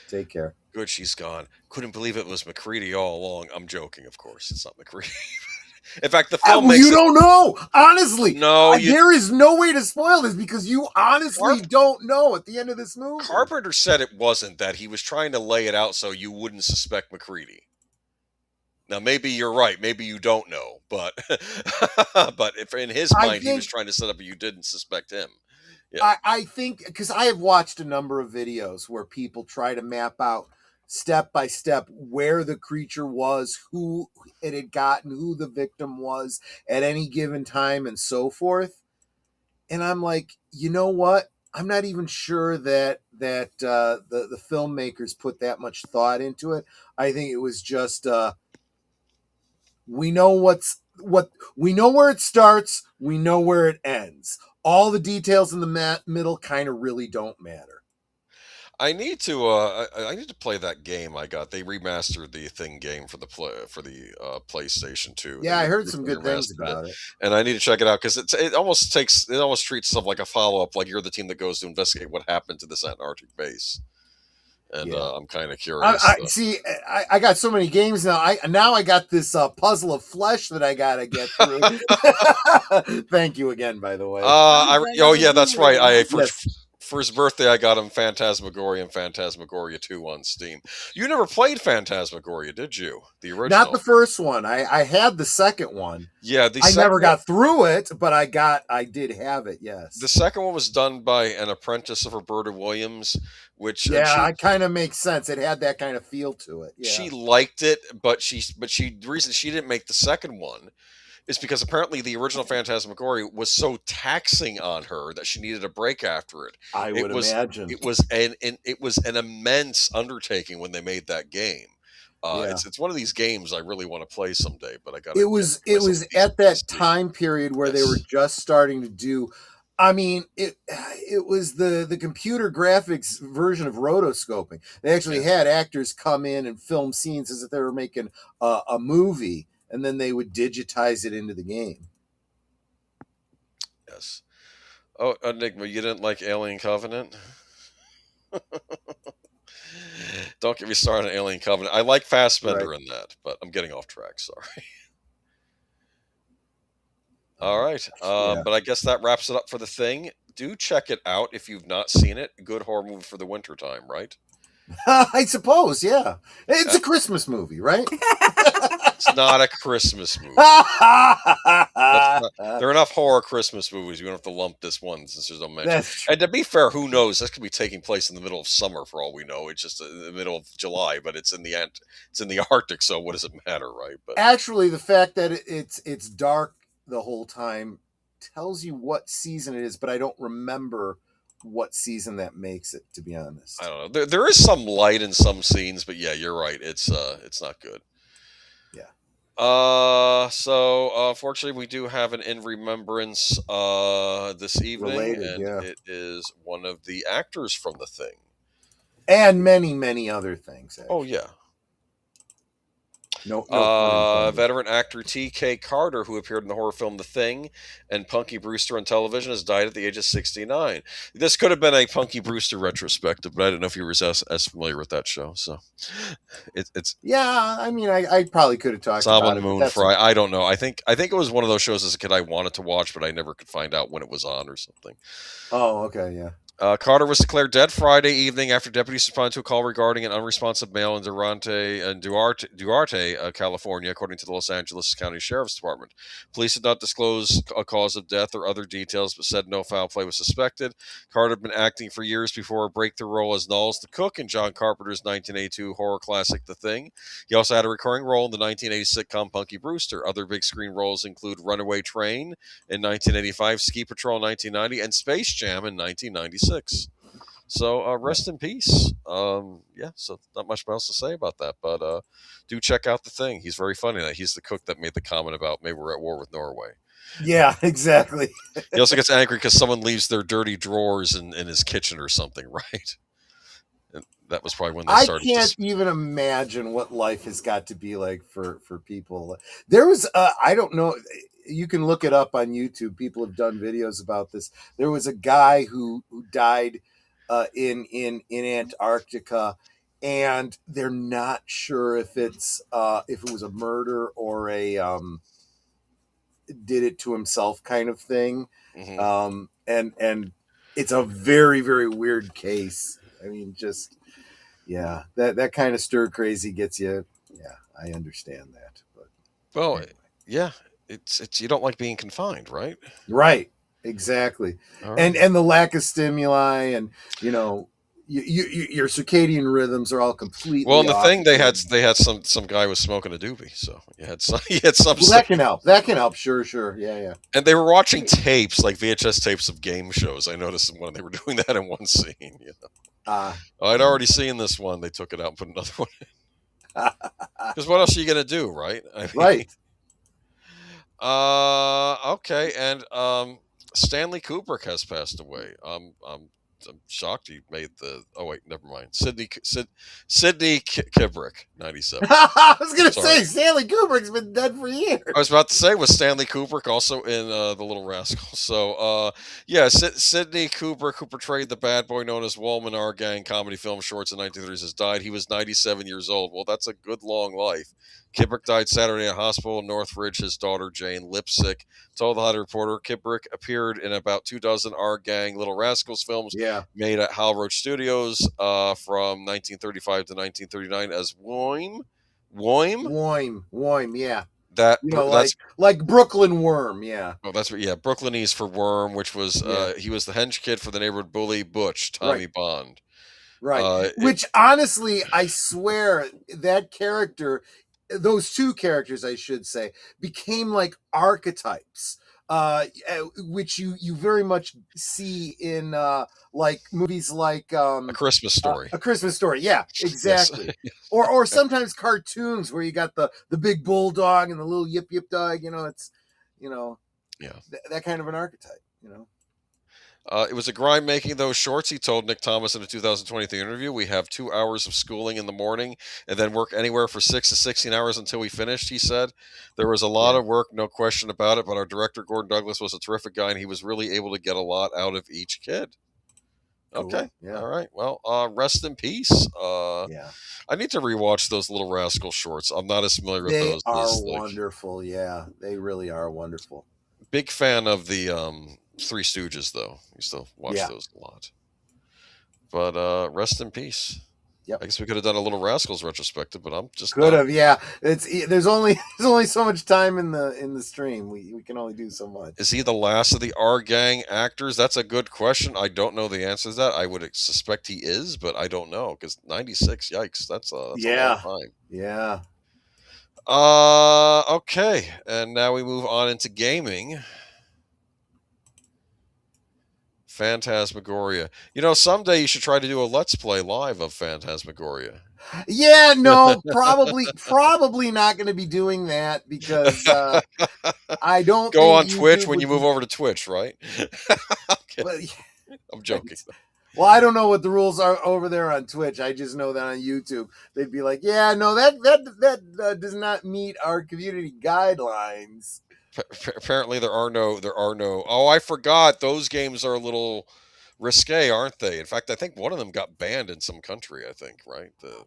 C: Take care.
B: Good, she's gone. Couldn't believe it was McCready all along. I'm joking, of course. It's not McCready. In fact, the film makes
C: don't know. Honestly.
B: No.
C: There is no way to spoil this, because you honestly don't know at the end of this movie.
B: Carpenter said it wasn't that. He was trying to lay it out so you wouldn't suspect McCready. Now, maybe you're right. Maybe you don't know. But if in his mind, he was trying to set up you didn't suspect him. Yeah.
C: I think, because I have watched a number of videos where people try to map out step by step where the creature was, who it had gotten, who the victim was at any given time, and so forth. And I'm like, you know what? I'm not even sure that the filmmakers put that much thought into it. I think it was just we know what we know where it starts, we know where it ends. All the details in the middle kind of really don't matter.
B: I need to I need to play that game I got. They remastered the Thing game for the PlayStation 2.
C: Yeah, I heard
B: They
C: some good things
B: remastered it,
C: about it.
B: and I need to check it out because it almost treats itself like a follow up. Like you're the team that goes to investigate what happened to this Antarctic base, and
C: Yeah.
B: I'm kind of curious.
C: See, I got so many games now. I got this puzzle of flesh that I gotta get through. Thank you again, by the way.
B: Oh yeah, that's right.
C: Yes.
B: For his birthday, I got him Phantasmagoria and Phantasmagoria 2 on Steam. You never played Phantasmagoria, did you? The original?
C: Not the first one. I had the second one.
B: Yeah,
C: I never got through it, but I did have it. Yes.
B: The second one was done by an apprentice of Roberta Williams, which
C: it kind of makes sense. It had that kind of feel to it. Yeah.
B: She liked it, but the reason she didn't make the second one is because apparently the original Phantasmagoria was so taxing on her that she needed a break after it.
C: I would imagine
B: it was an immense undertaking when they made that game. It's one of these games I really want to play someday, but I got.
C: It was at that time period where they were just starting to do. I mean, it was the computer graphics version of rotoscoping. They actually had actors come in and film scenes as if they were making a movie, and then they would digitize it into the game.
B: Yes. Oh, Enigma, you didn't like Alien Covenant? Don't get me started on Alien Covenant. I like Fassbender in that, but I'm getting off track. Sorry. All right. But I guess that wraps it up for The Thing. Do check it out if you've not seen it. Good horror movie for the wintertime, right?
C: I suppose, yeah. It's a Christmas movie, right?
B: It's not a Christmas movie. There are enough horror Christmas movies. You don't have to lump this one since there's no mention. And to be fair, who knows? This could be taking place in the middle of summer for all we know. It's just in the middle of July, but it's in the end. It's in the Arctic, so what does it matter, right? But
C: actually, the fact that it's dark the whole time tells you what season it is, but I don't remember what season that makes it, to be honest.
B: I don't know. There is some light in some scenes, but yeah, you're right. It's not good.
C: Yeah.
B: So unfortunately, we do have an In Remembrance this evening, it is one of the actors from The Thing,
C: and many other things. Actually.
B: Oh yeah.
C: No,
B: veteran actor T.K. Carter, who appeared in the horror film The Thing and Punky Brewster on television, has died at the age of 69. This could have been a Punky Brewster retrospective, but I didn't know if you were as familiar with that show. So it's
C: yeah. I mean, I probably could have talked about it.
B: Moon Fry. I don't know. I think it was one of those shows as a kid I wanted to watch, but I never could find out when it was on or something.
C: Oh, okay, yeah.
B: Carter was declared dead Friday evening after deputies responded to a call regarding an unresponsive male in Duarte, California, according to the Los Angeles County Sheriff's Department. Police did not disclose a cause of death or other details, but said no foul play was suspected. Carter had been acting for years before a breakthrough role as Knowles the Cook in John Carpenter's 1982 horror classic The Thing. He also had a recurring role in the 1980 sitcom Punky Brewster. Other big screen roles include Runaway Train in 1985, Ski Patrol in 1990, and Space Jam in 1996. So rest in peace. Yeah, so not much else to say about that, but do check out The Thing. He's very funny. He's the cook that made the comment about maybe we're at war with Norway.
C: Yeah, exactly.
B: He also gets angry because someone leaves their dirty drawers in his kitchen or something, right? And that was probably when they started. I
C: can't even imagine what life has got to be like for people. There was, I don't know, you can look it up on YouTube. People have done videos about this. There was a guy who died in Antarctica, and they're not sure if it was a murder or a did it to himself kind of thing. Mm-hmm. And it's a very, very weird case. I mean, just that kind of stir crazy gets you. Yeah, I understand that. But
B: anyway. Yeah. It's you don't like being confined, right?
C: Right, exactly. Right. And the lack of stimuli, and your circadian rhythms are all completely
B: Well, and the
C: off.
B: thing they had some guy was smoking a doobie, so you had some
C: Well, that can help. That can help. Sure. Yeah.
B: and they were watching tapes, like VHS tapes of game shows. I noticed when they were doing that in one scene. You know, I'd already seen this one. They took it out and put another one in. Because what else are you gonna do, right? I mean,
C: Right.
B: Okay, and Stanley Kubrick has passed away. I'm shocked he made the. Oh wait, never mind. Sidney Kubrick, 97.
C: I was gonna
B: Sorry.
C: say Stanley Kubrick's been dead for years.
B: I was about to say, was Stanley Kubrick also in The Little Rascals? So, yeah, Sidney Kubrick, who portrayed the bad boy known as Wallman R. Gang comedy film shorts in 1930s, has died. He was 97 years old. Well, that's a good long life. Kubrick died Saturday at a hospital in Northridge. His daughter, Jane, lipsick, told the Hollywood Reporter. Kubrick appeared in about 24 R. Gang Little Rascals films made at Hal Roach Studios from 1935 to 1939 as Woim,
C: yeah.
B: That
C: that's like Brooklyn Worm, yeah.
B: Oh, that's what. Yeah, Brooklynese for Worm, which was he was the hench kid for the neighborhood bully Butch, Tommy Bond.
C: Right. Which honestly, I swear that character, those two characters, I should say, became like archetypes. Which you very much see in like movies like
B: A Christmas Story.
C: A Christmas Story, yeah, exactly. Yes. or sometimes cartoons where you got the big bulldog and the little yip dog. You know, it's that kind of an archetype. You know.
B: It was a grind making those shorts, he told Nick Thomas in a 2023 interview. We have 2 hours of schooling in the morning and then work anywhere for 6 to 16 hours until we finished, he said. There was a lot of work, no question about it, but our director, Gordon Douglas, was a terrific guy, and he was really able to get a lot out of each kid. Okay. Cool. Yeah. All right. Well, rest in peace. I need to rewatch those Little Rascal shorts. I'm not as familiar with those.
C: They are wonderful. Yeah, they really are wonderful.
B: Big fan of the Three Stooges, though. We still watch those a lot. But rest in peace.
C: Yep.
B: I guess we could have done a Little Rascals retrospective, but I'm just
C: could have. Yeah, there's only so much time in the stream. We can only do so much.
B: Is he the last of the R Gang actors? That's a good question. I don't know the answer to that. I would suspect he is, but I don't know because 96. Yikes, that's a long time.
C: Yeah.
B: Okay, and now we move on into gaming. Phantasmagoria. You know, someday you should try to do a Let's Play live of Phantasmagoria.
C: Yeah, no, probably not going to be doing that because I don't
B: go on Twitch when you move over to Twitch, right?
C: Well,
B: I'm joking.
C: Well, I don't know what the rules are over there on Twitch. I just know that on YouTube they'd be like, "Yeah, no, that does not meet our community guidelines."
B: Apparently there are no oh, I forgot, those games are a little risque, aren't they? In fact, I think one of them got banned in some country, I think, right? Games.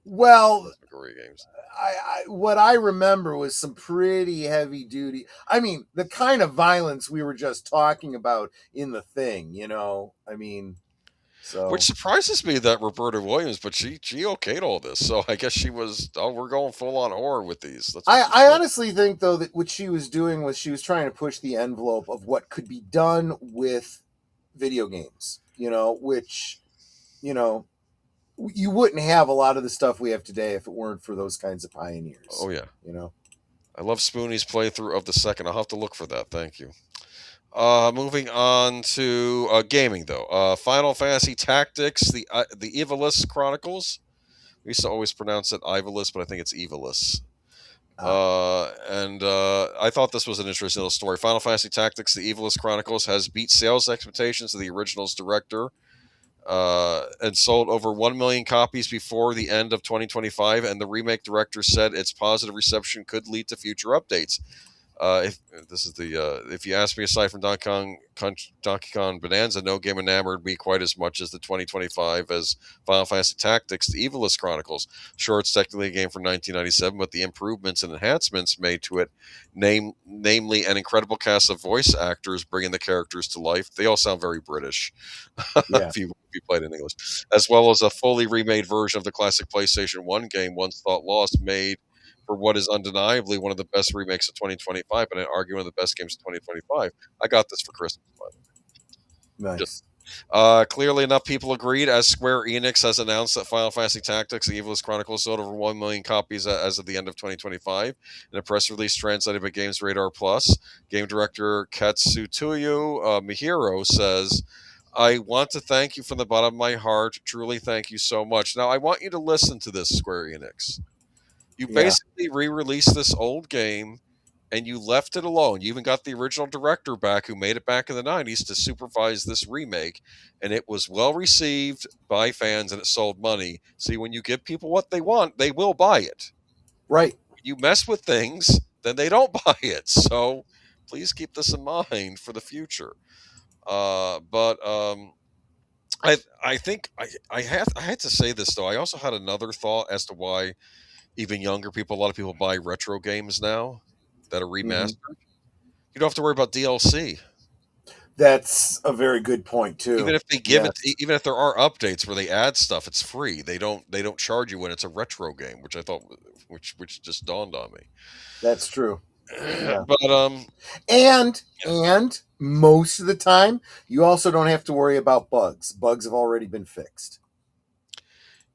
C: What I remember was some pretty heavy duty. I mean, the kind of violence we were just talking about in the thing, you know. I mean, so
B: which surprises me that Roberta Williams, but she okayed all this. So I guess she was, we're going full on horror with these.
C: I honestly think though that what she was doing was she was trying to push the envelope of what could be done with video games, you know, which, you know, you wouldn't have a lot of the stuff we have today if it weren't for those kinds of pioneers.
B: Oh yeah.
C: You know,
B: I love Spoonie's playthrough of the second. I'll have to look for that. Thank you. Moving on to gaming, though. Final Fantasy Tactics, the Evilus Chronicles. We used to always pronounce it Ivalus, but I think it's Evilus. And I thought this was an interesting little story. Final Fantasy Tactics, the Evilus Chronicles, has beat sales expectations of the original's director and sold over 1 million copies before the end of 2025. And the remake director said its positive reception could lead to future updates. If you ask me, aside from Donkey Kong Bonanza, no game enamored me quite as much as the 2025 as Final Fantasy Tactics, the Evilus Chronicles. Sure, it's technically a game from 1997, but the improvements and enhancements made to it, namely an incredible cast of voice actors bringing the characters to life. They all sound very British, if you played in English, as well as a fully remade version of the classic PlayStation 1 game, once thought lost, made for what is undeniably one of the best remakes of 2025, and I'd argue one of the best games of 2025. I got this for Christmas, by the way.
C: Nice.
B: Clearly enough, people agreed, as Square Enix has announced that Final Fantasy Tactics: The Evilest Chronicles sold over 1 million copies as of the end of 2025. In a press release translated by Games Radar Plus, game director Katsutoyo Mihiro says, "I want to thank you from the bottom of my heart. Truly, thank you so much." Now, I want you to listen to this, Square Enix. You
C: Yeah.
B: basically re-released this old game and you left it alone. You even got the original director back who made it back in the 90s to supervise this remake, and it was well received by fans and it sold money. See, when you give people what they want, they will buy it.
C: Right.
B: You mess with things, then they don't buy it. So please keep this in mind for the future. But I think I had to say this though. I also had another thought as to why even younger people, a lot of people buy retro games now that are remastered. You don't have to worry about DLC.
C: That's a very good point too.
B: Even if they give it, even if there are updates where they add stuff, it's free. They don't charge you when it's a retro game, which I thought, which just dawned on me.
C: That's true. Yeah.
B: But
C: And most of the time, you also don't have to worry about bugs. Bugs have already been fixed.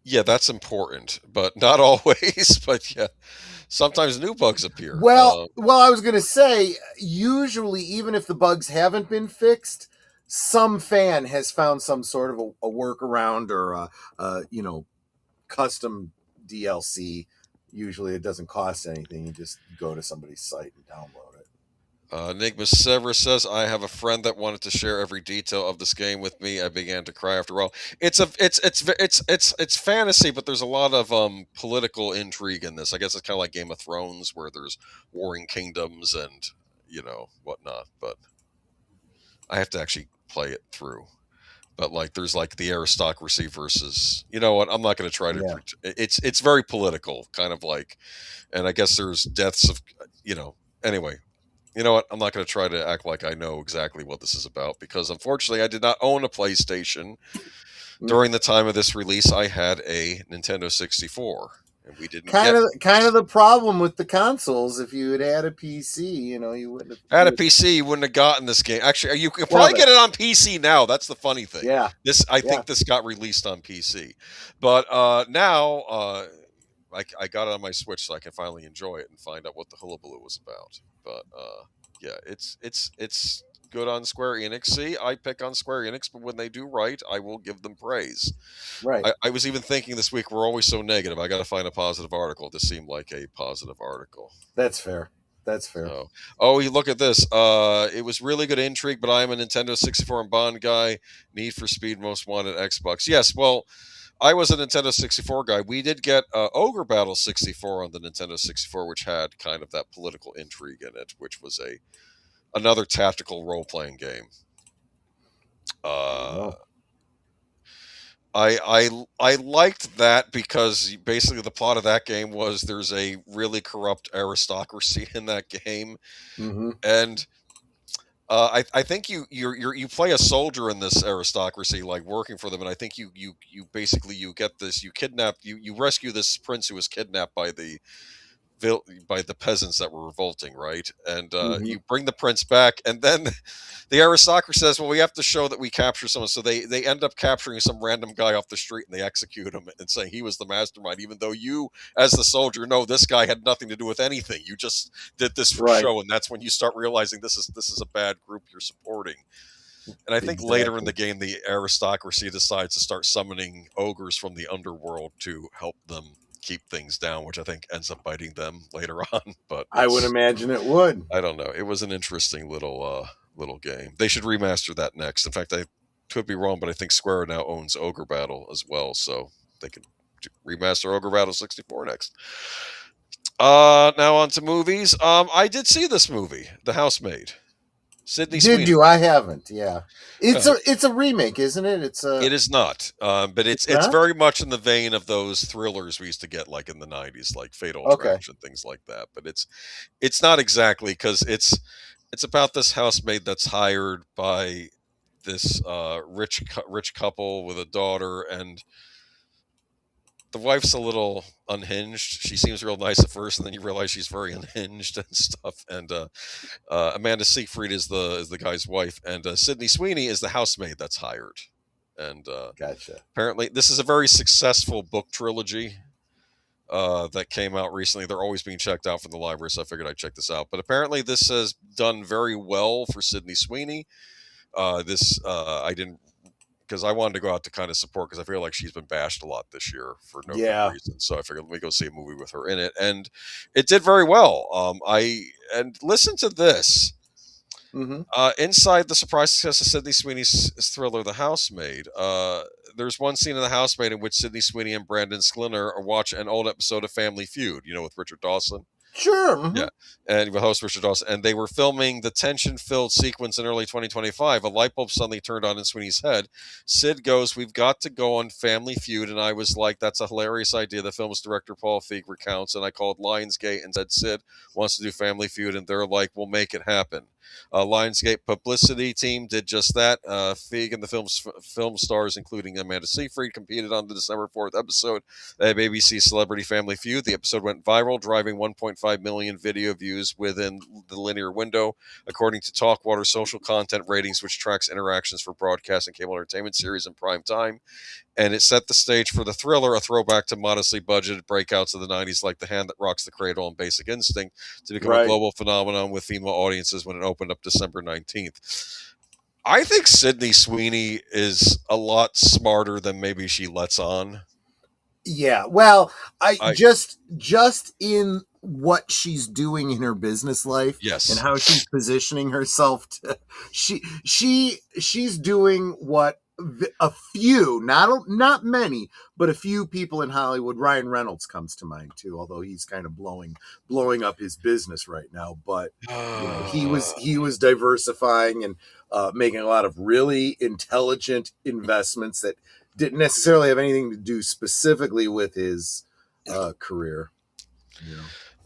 B: yeah, that's important, but not always. But yeah, sometimes new bugs appear.
C: Well, I was going to say, usually, even if the bugs haven't been fixed, some fan has found some sort of a workaround or a custom DLC. Usually, it doesn't cost anything. You just go to somebody's site and download it.
B: Enigma Severus says, "I have a friend that wanted to share every detail of this game with me. I began to cry after a while." It's fantasy, but there's a lot of political intrigue in this. I guess it's kind of like Game of Thrones, where there's warring kingdoms and whatnot. But I have to actually play it through. But like, there's like the aristocracy versus, you know what? I'm not going to try to.
C: Yeah.
B: It's very political, kind of like, and I guess there's deaths of, Anyway. You know what? I'm not going to try to act like I know exactly what this is about because unfortunately I did not own a PlayStation. During the time of this release, I had a Nintendo 64 and we didn't
C: kind of the problem with the consoles. If you had a PC, you wouldn't have
B: had a PC, you wouldn't have gotten this game. Actually, you could probably get it on PC now. That's the funny thing.
C: Yeah.
B: I think this got released on PC. But now I got it on my Switch so I can finally enjoy it and find out what the hullabaloo was about. But yeah, it's good on Square Enix. See, I pick on Square Enix, but when they do right, I will give them praise.
C: Right.
B: I was even thinking this week, we're always so negative. I got to find a positive article. This seemed like a positive article.
C: That's fair.
B: Oh, you look at this. It was really good intrigue, but I am a Nintendo 64 and Bond guy. Need for Speed, Most Wanted, Xbox. Yes, well, I was a Nintendo 64 guy. We did get Ogre Battle 64 on the Nintendo 64, which had kind of that political intrigue in it, which was another tactical role-playing game. I liked that because basically the plot of that game was there's a really corrupt aristocracy in that game, and I think you play a soldier in this aristocracy, like working for them, and I think you basically you get this, you rescue this prince who was kidnapped by the peasants that were revolting, right? And you bring the prince back, and then the aristocracy says, "Well, we have to show that we capture someone." So they end up capturing some random guy off the street, and they execute him and saying he was the mastermind, even though you, as the soldier, know this guy had nothing to do with anything. You just did this for show, and that's when you start realizing this is a bad group you're supporting. And I think later in the game, the aristocracy decides to start summoning ogres from the underworld to help them keep things down, which I think ends up biting them later on. But
C: I would imagine it would.
B: I don't know. It was an interesting little game. They should remaster that next. In fact, I could be wrong, but I think Square now owns Ogre Battle as well, so they could remaster Ogre Battle 64 next. Now on to movies. I did see this movie, The Housemaid. Sydney Sweeney.
C: Did you? I haven't. Yeah, it's a remake, isn't it?
B: It is not, but it's very much in the vein of those thrillers we used to get, like in the 90s, like Fatal Attraction, things like that. But it's not exactly, because it's about this housemaid that's hired by this rich couple with a daughter, and the wife's a little unhinged. She seems real nice at first, and then you realize she's very unhinged and stuff. And Amanda Seyfried is the guy's wife, and Sydney Sweeney is the housemaid that's hired. And
C: Gotcha.
B: apparently, this is a very successful book trilogy that came out recently. They're always being checked out from the library, so I figured I'd check this out. But apparently, this has done very well for Sydney Sweeney. I didn't, because I wanted to go out to kind of support, because I feel like she's been bashed a lot this year for no good reason. So I figured let me go see a movie with her in it, and it did very well. And listen to this.
C: Mm-hmm.
B: Inside the surprise success of Sydney Sweeney's thriller, The Housemaid, there's one scene in The Housemaid in which Sydney Sweeney and Brandon Sklinner watch an old episode of Family Feud, with Richard Dawson.
C: Sure. Mm-hmm.
B: Yeah. And with host Richard Dawson. And they were filming the tension-filled sequence in early 2025. A light bulb suddenly turned on in Sweeney's head. Sid goes, "We've got to go on Family Feud." And I was like, that's a hilarious idea. The film's director, Paul Feig, recounts. And I called Lionsgate and said, Sid wants to do Family Feud. And they're like, we'll make it happen. Lionsgate publicity team did just that. Feig and the film stars, including Amanda Seyfried, competed on the December 4th episode of ABC's Celebrity Family Feud. The episode went viral, driving 1.5 million video views within the linear window, according to Talkwater Social Content Ratings, which tracks interactions for broadcast and cable entertainment series in prime time. And it set the stage for the thriller, a throwback to modestly budgeted breakouts of the 90s like The Hand That Rocks the Cradle and Basic Instinct, to become a global phenomenon with female audiences when it opened up December 19th. I think Sydney Sweeney is a lot smarter than maybe she lets on.
C: Yeah, well, I just in what she's doing in her business life,
B: yes,
C: and how she's positioning herself to, she's doing what a few, not many, but a few people in Hollywood. Ryan Reynolds comes to mind too, although he's kind of blowing up his business right now. But he was diversifying and making a lot of really intelligent investments that didn't necessarily have anything to do specifically with his career.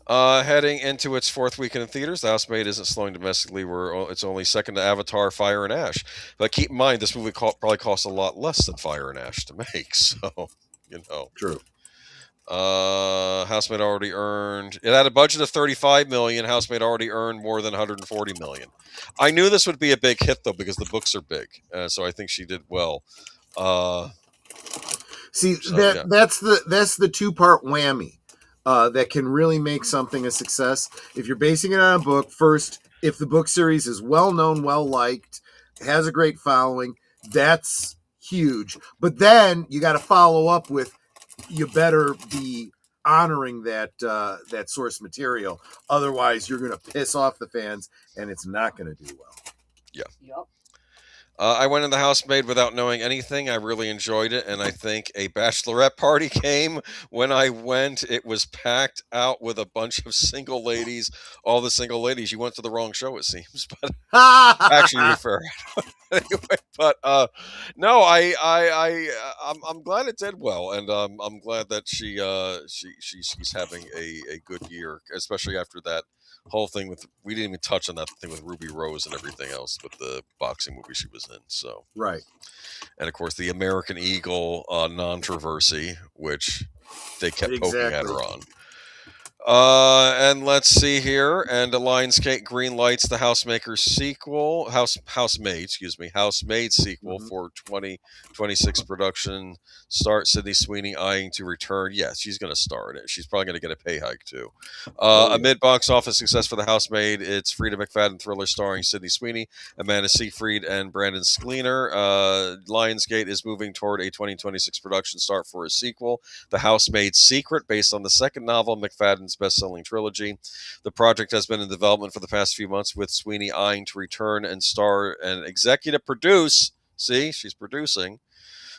B: Heading into its fourth weekend in theaters, The Housemaid isn't slowing domestically. It's only second to Avatar, Fire and Ash. But keep in mind, this movie probably costs a lot less than Fire and Ash to make. So,
C: True.
B: Housemaid already earned. It had a budget of $35 million. Housemaid already earned more than $140 million. I knew this would be a big hit though, because the books are big. So I think she did well.
C: That's the two-part whammy. That can really make something a success. If you're basing it on a book, first, if the book series is well-known, well-liked, has a great following, that's huge. But then you got to follow up with, you better be honoring that source material. Otherwise, you're going to piss off the fans, and it's not going to do well.
B: Yeah.
D: Yep.
B: I went in The Housemaid without knowing anything. I really enjoyed it, and I think a bachelorette party came when I went. It was packed out with a bunch of single ladies. All the single ladies. You went to the wrong show, it seems. But actually, to be fair, anyway. But no, I'm glad it did well, and I'm glad that she's having a good year, especially after that whole thing with, we didn't even touch on that thing with Ruby Rose and everything else with the boxing movie she was in. So
C: right,
B: and of course the American Eagle controversy, which they kept poking at her on. And let's see here. And Lionsgate green lights the Housemaid sequel for 2026 production. Start Sydney Sweeney eyeing to return. Yes, she's going to star in it. She's probably going to get a pay hike too. Amid box office success for The Housemaid, it's Frida McFadden thriller starring Sydney Sweeney, Amanda Seyfried, and Brandon Sklinner. Lionsgate is moving toward a 2026 production start for a sequel, The Housemaid's Secret, based on the second novel, McFadden's best-selling trilogy. The project has been in development for the past few months, with Sweeney eyeing to return and star and executive produce. See, she's producing.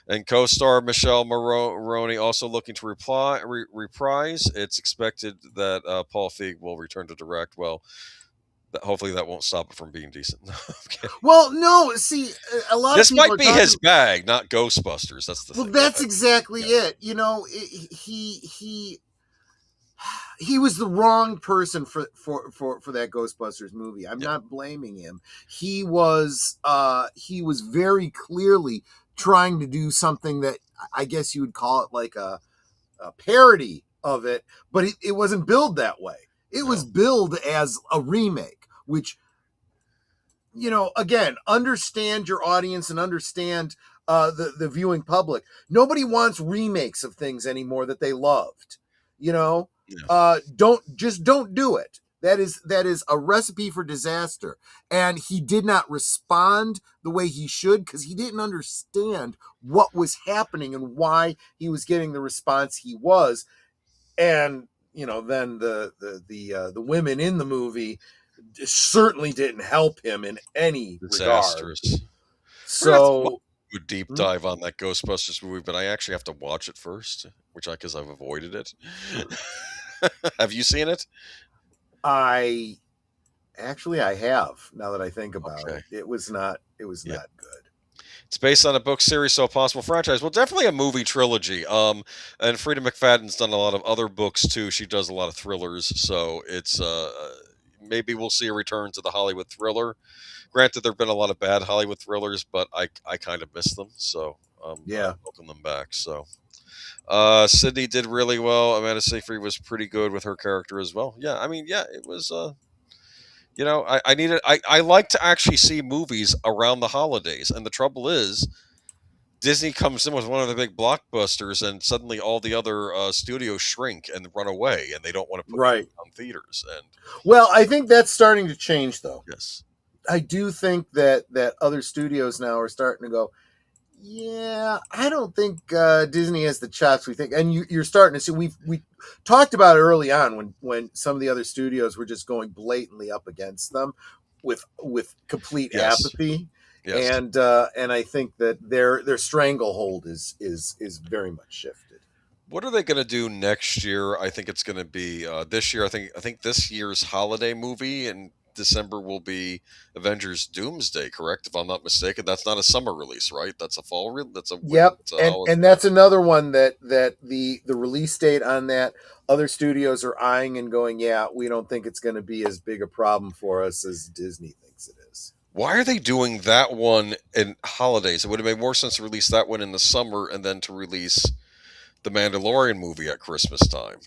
B: And co-star Michelle Maroney also looking to reprise. It's expected that Paul Feig will return to direct. Well, hopefully that won't stop it from being decent. Okay.
C: Well, no, see, a lot
B: this
C: of people
B: might be his bag, not Ghostbusters. That's the thing.
C: That's exactly it. He was the wrong person for that Ghostbusters movie. I'm not blaming him. He was very clearly trying to do something that I guess you would call it like a parody of it, but it wasn't billed that way. It
B: No.
C: was billed as a remake, which, again, understand your audience and understand the viewing public. Nobody wants remakes of things anymore that they loved.
B: Yeah.
C: Don't do it. That is a recipe for disaster. And he did not respond the way he should because he didn't understand what was happening and why he was getting the response he was. And then the women in the movie certainly didn't help him in any regard.
B: Disastrous.
C: So
B: A deep dive on that Ghostbusters movie, but I actually have to watch it first, because I've avoided it. Have you seen it?
C: I have, now that I think about it. It was not good.
B: It's based on a book series, so a possible franchise. Well, definitely a movie trilogy. And Frida McFadden's done a lot of other books too. She does a lot of thrillers, so it's maybe we'll see a return to the Hollywood thriller. Granted, there've been a lot of bad Hollywood thrillers, but I kind of miss them, so I welcome them back. So Sydney did really well. Amanda Seyfried was pretty good with her character as well. Yeah, I mean, it was. I like to actually see movies around the holidays, and the trouble is, Disney comes in with one of the big blockbusters, and suddenly all the other studios shrink and run away, and they don't want to put it on theaters. And
C: well, I think that's starting to change, though.
B: Yes,
C: I do think that other studios now are starting to go, yeah, I don't think Disney has the chops we think. And you're starting to see, we talked about it early on when some of the other studios were just going blatantly up against them with complete apathy.
B: Yes.
C: And I think that their stranglehold is very much shifted.
B: What are they going to do next year? I think it's going to be this year. I think this year's holiday movie in December will be Avengers Doomsday, correct? If I'm not mistaken, that's not a summer release, right? That's a fall release. That's a
C: and that's another one that the release date on that, other studios are eyeing and going, yeah, we don't think it's going to be as big a problem for us as Disney thinks it is.
B: Why are they doing that one in holidays? It would have made more sense to release that one in the summer and then to release the Mandalorian movie at Christmas time.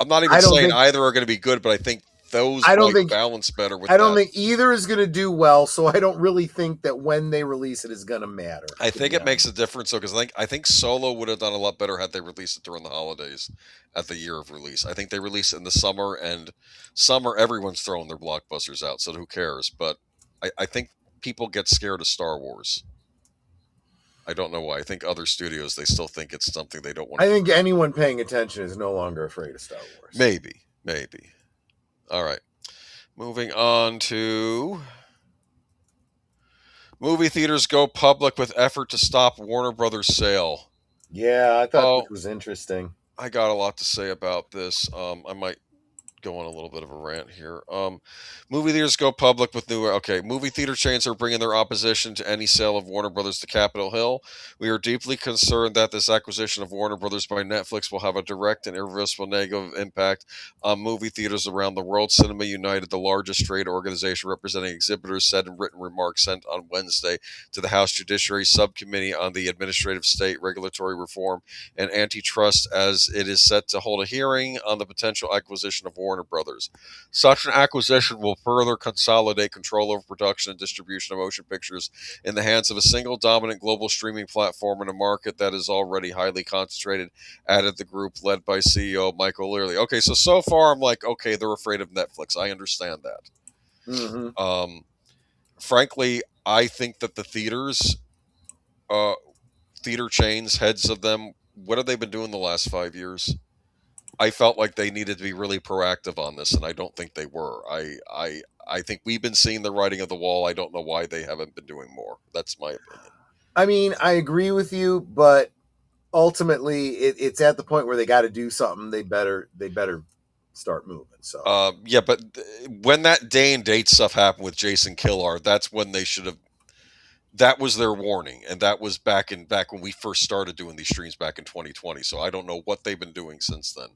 B: I'm not even saying either are going to be good, but I think those might balance better with
C: I don't think either is going to do well, so I don't really think that when they release it is going to matter.
B: I think it makes a difference, though, because I think Solo would have done a lot better had they released it during the holidays at the year of release. I think they release it in the summer, and summer everyone's throwing their blockbusters out, so who cares? But I think people get scared of Star Wars. I don't know why. I think other studios, they still think it's something they don't want to.
C: I think anyone paying attention is no longer afraid of Star Wars.
B: Maybe. All right. Moving on to movie theaters go public with effort to stop Warner Brothers sale.
C: Yeah, I thought this was interesting.
B: I got a lot to say about this. I might go on a little bit of a rant here. Movie theaters go public with movie theater chains are bringing their opposition to any sale of Warner Brothers to Capitol Hill. We are deeply concerned that this acquisition of Warner Brothers by Netflix will have a direct and irreversible negative impact on movie theaters around the world. Cinema United, the largest trade organization representing exhibitors, said in written remarks sent on Wednesday to the House Judiciary Subcommittee on the Administrative State Regulatory Reform and Antitrust, as it is set to hold a hearing on the potential acquisition of Warner Brothers. Such an acquisition will further consolidate control over production and distribution of motion pictures in the hands of a single dominant global streaming platform in a market that is already highly concentrated, added the group led by CEO Michael Learley. Okay, so far I'm like, okay, they're afraid of Netflix. I understand that.
C: Mm-hmm.
B: Frankly, I think that the theaters, theater chains, heads of them, what have they been doing the last 5 years? I felt like they needed to be really proactive on this, and I don't think they were. I think we've been seeing the writing of the wall. I don't know why they haven't been doing more. That's my opinion.
C: I mean, I agree with you, but ultimately, it's at the point where they got to do something. They better start moving. So
B: but when that day and date stuff happened with Jason Killar, that's when they should have that was their warning, and that was back when we first started doing these streams back in 2020. So I don't know what they've been doing since then.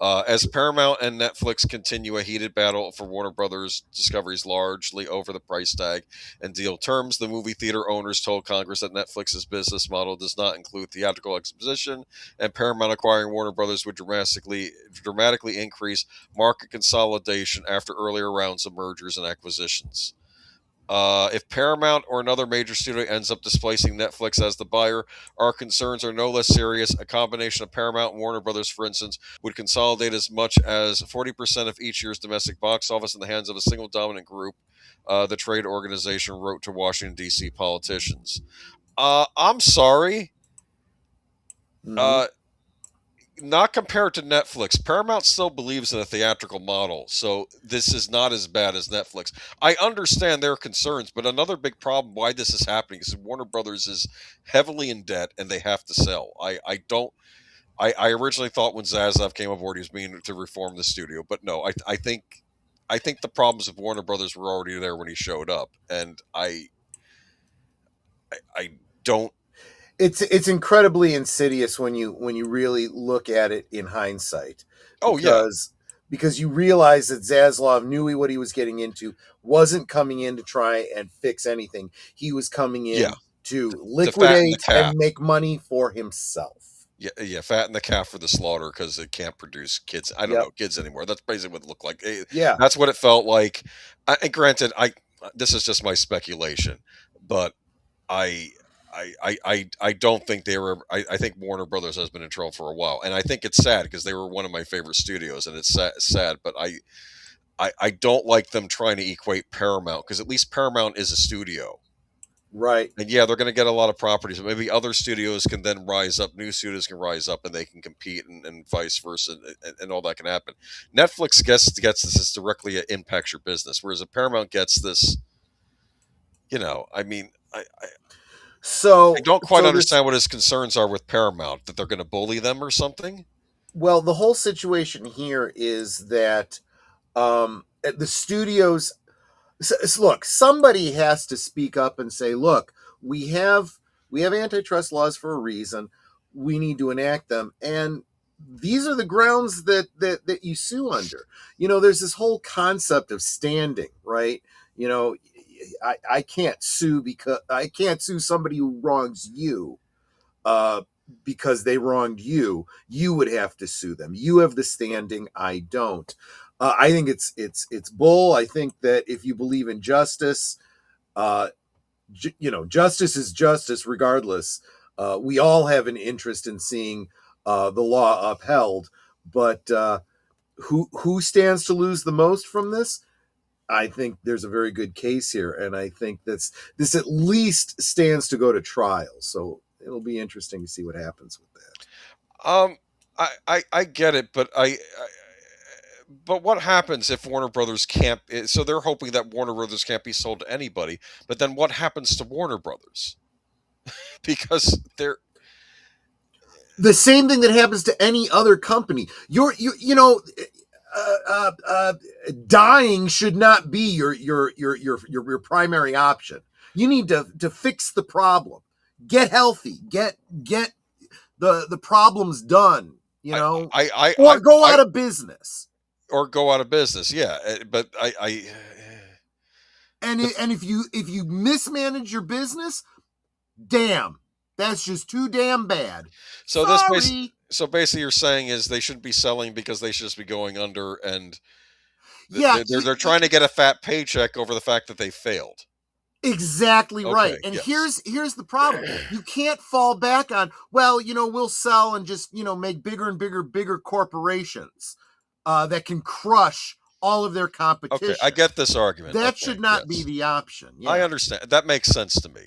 B: As Paramount and Netflix continue a heated battle for Warner Brothers Discovery's largely over the price tag and deal terms, the movie theater owners told Congress that Netflix's business model does not include theatrical exposition, and Paramount acquiring Warner Brothers would dramatically increase market consolidation after earlier rounds of mergers and acquisitions. If Paramount or another major studio ends up displacing Netflix as the buyer, our concerns are no less serious. A combination of Paramount and Warner Brothers, for instance, would consolidate as much as 40% of each year's domestic box office in the hands of a single dominant group, the trade organization wrote to Washington, D.C. politicians. I'm sorry.
C: Mhm.
B: Not compared to Netflix. Paramount still believes in a theatrical model, so this is not as bad as Netflix. I understand their concerns, but another big problem why this is happening is Warner Brothers is heavily in debt and they have to sell. I don't. I originally thought when Zaslav came aboard he was meaning to reform the studio, but no. I think the problems of Warner Brothers were already there when he showed up, and I don't.
C: It's incredibly insidious when you really look at it in hindsight,
B: Oh yeah,
C: because you realize that Zaslav knew what he was getting into, wasn't coming in to try and fix anything. He was coming in
B: yeah.
C: to
B: To fatten the
C: liquidate
B: calf.
C: and make money for himself.
B: Yeah, fatten the calf for the slaughter because it can't produce kids. I don't
C: Yep.
B: know kids anymore. That's basically what it looked like.
C: Yeah.
B: That's what it felt like. And granted, this is just my speculation, but I I don't think they were. I think Warner Brothers has been in trouble for a while, and I think it's sad because they were one of my favorite studios, and it's sad. But I don't like them trying to equate Paramount because at least Paramount is a studio.
C: Right.
B: And yeah, they're going to get a lot of properties, but maybe other studios can then rise up. New studios can rise up, and they can compete, and vice versa, and all that can happen. Netflix gets this as directly it impacts your business, whereas a Paramount gets this. I mean, I don't quite understand what his concerns are with Paramount, that they're going to bully them or something.
C: Well, the whole situation here is that the studios look, somebody has to speak up and say, look, we have antitrust laws for a reason. We need to enact them, and these are the grounds that you sue under. There's this whole concept of standing, right? I can't sue because I can't sue somebody who wrongs you because they wronged you. You would have to sue them. You have the standing. I don't. I think it's bull. I think that if you believe in justice, justice is justice regardless. We all have an interest in seeing the law upheld, but who stands to lose the most from this? I think there's a very good case here, and I think this at least stands to go to trial. So it'll be interesting to see what happens with that.
B: I get it, but but what happens if Warner Brothers can't? So they're hoping that Warner Brothers can't be sold to anybody, but then what happens to Warner Brothers? Because they're
C: the same thing that happens to any other company. Dying should not be your primary option. You need to fix the problem, get healthy, get the problems done. Or go out of business.
B: Or go out of business, yeah. But
C: and if you mismanage your business, damn, that's just too damn bad.
B: So basically, you're saying is they shouldn't be selling because they should just be going under, and they're trying to get a fat paycheck over the fact that they failed.
C: Exactly right. And yes. Here's the problem. You can't fall back on, we'll sell and just, make bigger and bigger corporations that can crush all of their competition.
B: Okay, I get this argument.
C: That should not be the option. Yeah.
B: I understand. That makes sense to me.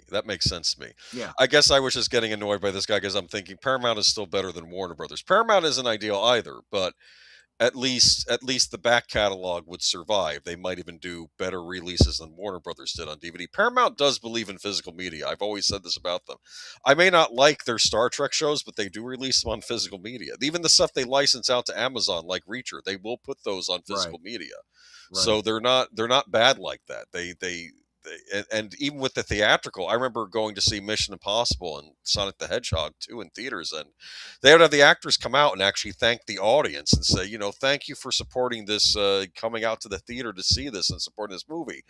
C: Yeah.
B: I guess I was just getting annoyed by this guy because I'm thinking Paramount is still better than Warner Brothers. Paramount isn't ideal either, but at least the back catalog would survive. They might even do better releases than Warner Brothers did on DVD. Paramount does believe in physical media. I've always said this about them. I may not like their Star Trek shows, but they do release them on physical media. Even the stuff they license out to Amazon, like Reacher, they will put those on physical media. Right. So they're not bad like that. and even with the theatrical, I remember going to see Mission Impossible and Sonic the Hedgehog 2 in theaters, and they would have the actors come out and actually thank the audience and say, thank you for supporting this, coming out to the theater to see this and supporting this movie.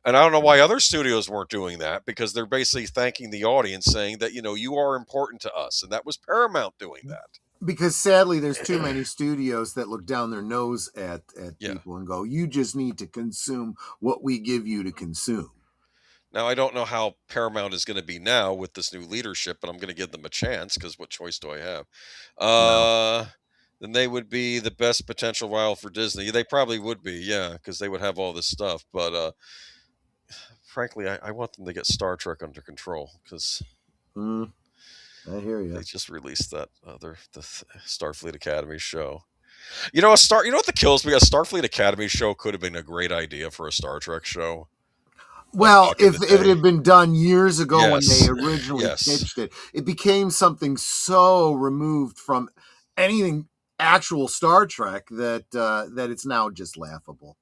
B: And I don't know why other studios weren't doing that, because they're basically thanking the audience, saying that, you are important to us. And that was Paramount doing that.
C: Because sadly, there's too many studios that look down their nose at
B: Yeah.
C: people and go, you just need to consume what we give you to consume.
B: Now, I don't know how Paramount is going to be now with this new leadership, but I'm going to give them a chance, because what choice do I have? Then they would be the best potential rival for Disney. They probably would be, yeah, because they would have all this stuff. But frankly, I want them to get Star Trek under control, because
C: I hear you.
B: they just released that the Starfleet Academy show. You know what the kills me? A Starfleet Academy show could have been a great idea for a Star Trek show.
C: Well, if it had been done years ago when
B: Yes.
C: they originally pitched it, it became something so removed from anything actual Star Trek that it's now just laughable.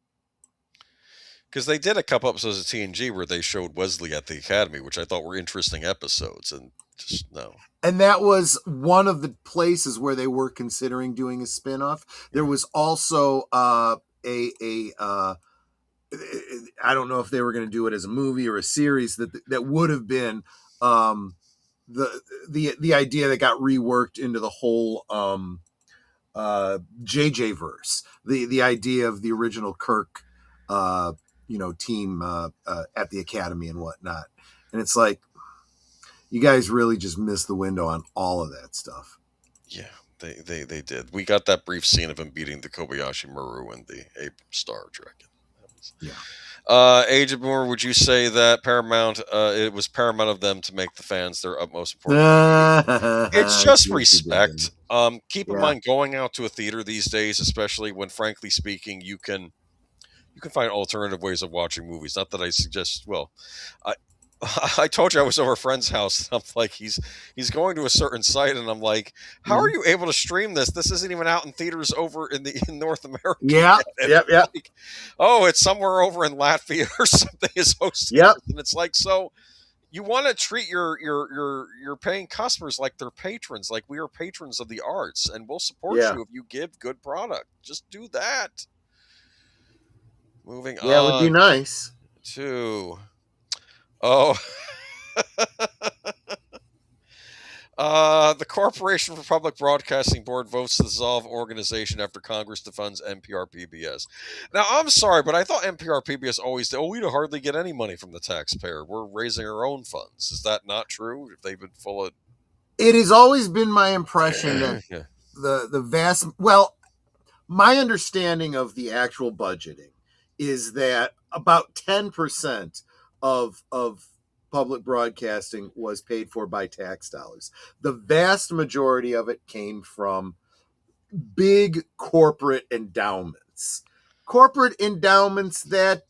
B: Because they did a couple episodes of TNG where they showed Wesley at the Academy, which I thought were interesting episodes, and just no.
C: And that was one of the places where they were considering doing a spinoff. There was also I don't know if they were going to do it as a movie or a series that would have been the idea that got reworked into the whole JJ verse, the idea of the original Kirk team at the Academy and whatnot. And it's like, you guys really just missed the window on all of that stuff.
B: Yeah, they did. We got that brief scene of him beating the Kobayashi Maru in the Abrams Star Trek.
C: Yeah.
B: Agent Moore, would you say that Paramount, it was paramount of them to make the fans their utmost important? It's just respect. Keep in mind, going out to a theater these days, especially when, frankly speaking, you can find alternative ways of watching movies. Not that I suggest. Well, I told you I was over a friend's house. And I'm like, he's going to a certain site, and I'm like, how are you able to stream this? This isn't even out in theaters over in North America.
C: Yeah,
B: yep. Like, oh, it's somewhere over in Latvia or something is hosting.
C: Yep.
B: And it's like, so you want to treat your paying customers like they're patrons, like we are patrons of the arts, and we'll support you if you give good product. Just do that. Moving on.
C: Yeah, it would be nice.
B: The Corporation for Public Broadcasting Board votes to dissolve organization after Congress defunds NPR PBS. Now, I'm sorry, but I thought NPR PBS always did. We hardly get any money from the taxpayer. We're raising our own funds. Is that not true? They've been full of...
C: It has always been my impression that the vast... Well, my understanding of the actual budgeting is that about 10% of public broadcasting was paid for by tax dollars. The vast majority of it came from big corporate endowments. Corporate endowments that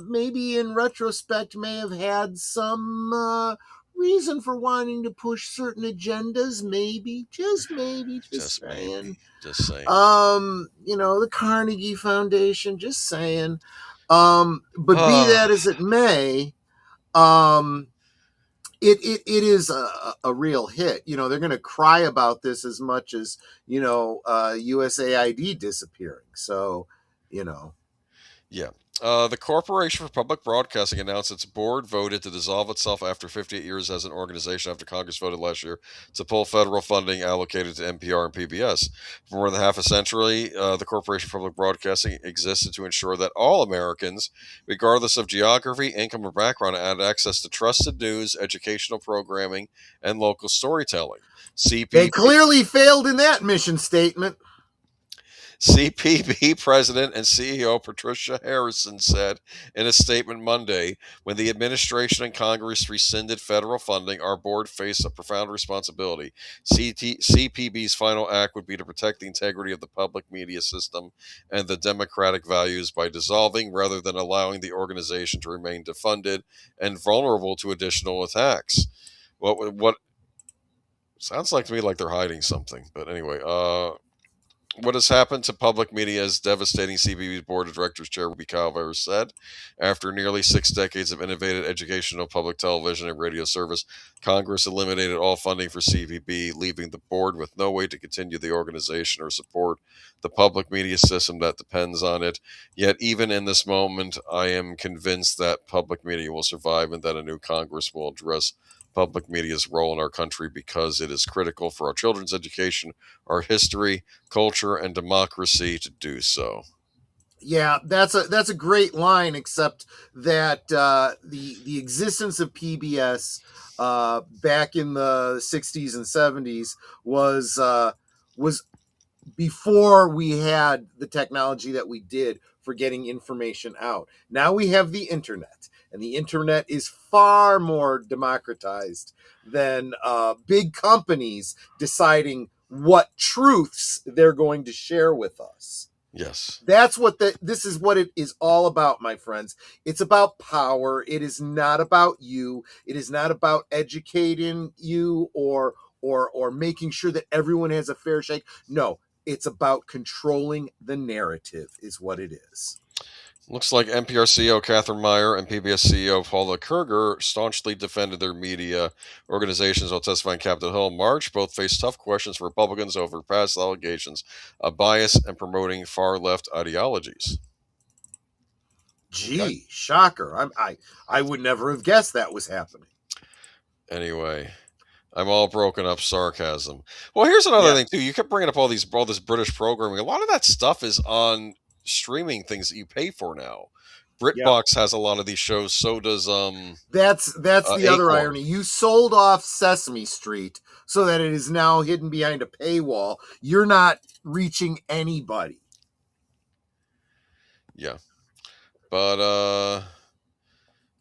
C: maybe in retrospect may have had some reason for wanting to push certain agendas, maybe, just saying.
B: Just saying.
C: The Carnegie Foundation, just saying. But be that as it may, it is a real hit. They're going to cry about this as much as, USAID disappearing. So,
B: Yeah. The Corporation for Public Broadcasting announced its board voted to dissolve itself after 58 years as an organization after Congress voted last year to pull federal funding allocated to NPR and PBS. For more than half a century, the Corporation for Public Broadcasting existed to ensure that all Americans, regardless of geography, income, or background, had access to trusted news, educational programming, and local storytelling.
C: They clearly failed in that mission statement.
B: CPB President and CEO Patricia Harrison said in a statement Monday, when the administration and Congress rescinded federal funding, our board faced a profound responsibility. CPB's final act would be to protect the integrity of the public media system and the democratic values by dissolving rather than allowing the organization to remain defunded and vulnerable to additional attacks. What sounds like to me like they're hiding something, but anyway, What has happened to public media is devastating, CBB's board of directors chair Ruby Calvert said. After nearly 6 decades of innovative educational public television and radio service, Congress eliminated all funding for CBB, leaving the board with no way to continue the organization or support the public media system that depends on it. Yet, even in this moment, I am convinced that public media will survive and that a new Congress will address public media's role in our country because it is critical for our children's education, our history, culture, and democracy to do so.
C: Yeah, that's a great line. Except that the existence of PBS back in the 60s and 70s was before we had the technology that we did for getting information out. Now we have the internet, and the internet is far more democratized than big companies deciding what truths they're going to share with us.
B: Yes.
C: That's what this is what it is all about, my friends. It's about power. It is not about you. It is not about educating you or making sure that everyone has a fair shake. No, it's about controlling the narrative is what it is.
B: Looks like NPR CEO Catherine Meyer and PBS CEO Paula Kerger staunchly defended their media organizations while testifying in Capitol Hill in March. Both faced tough questions from Republicans over past allegations of bias and promoting far-left ideologies.
C: Gee,
B: Okay.
C: shocker. I would never have guessed that was happening.
B: Anyway, I'm all broken up sarcasm. Well, here's another thing, too. You kept bringing up all this British programming. A lot of that stuff is on streaming things that you pay for now. BritBox has a lot of these shows. So does
C: That's the other
B: Acorn.
C: irony. You sold off Sesame Street so that it is now hidden behind a paywall. You're not reaching anybody.
B: Yeah, but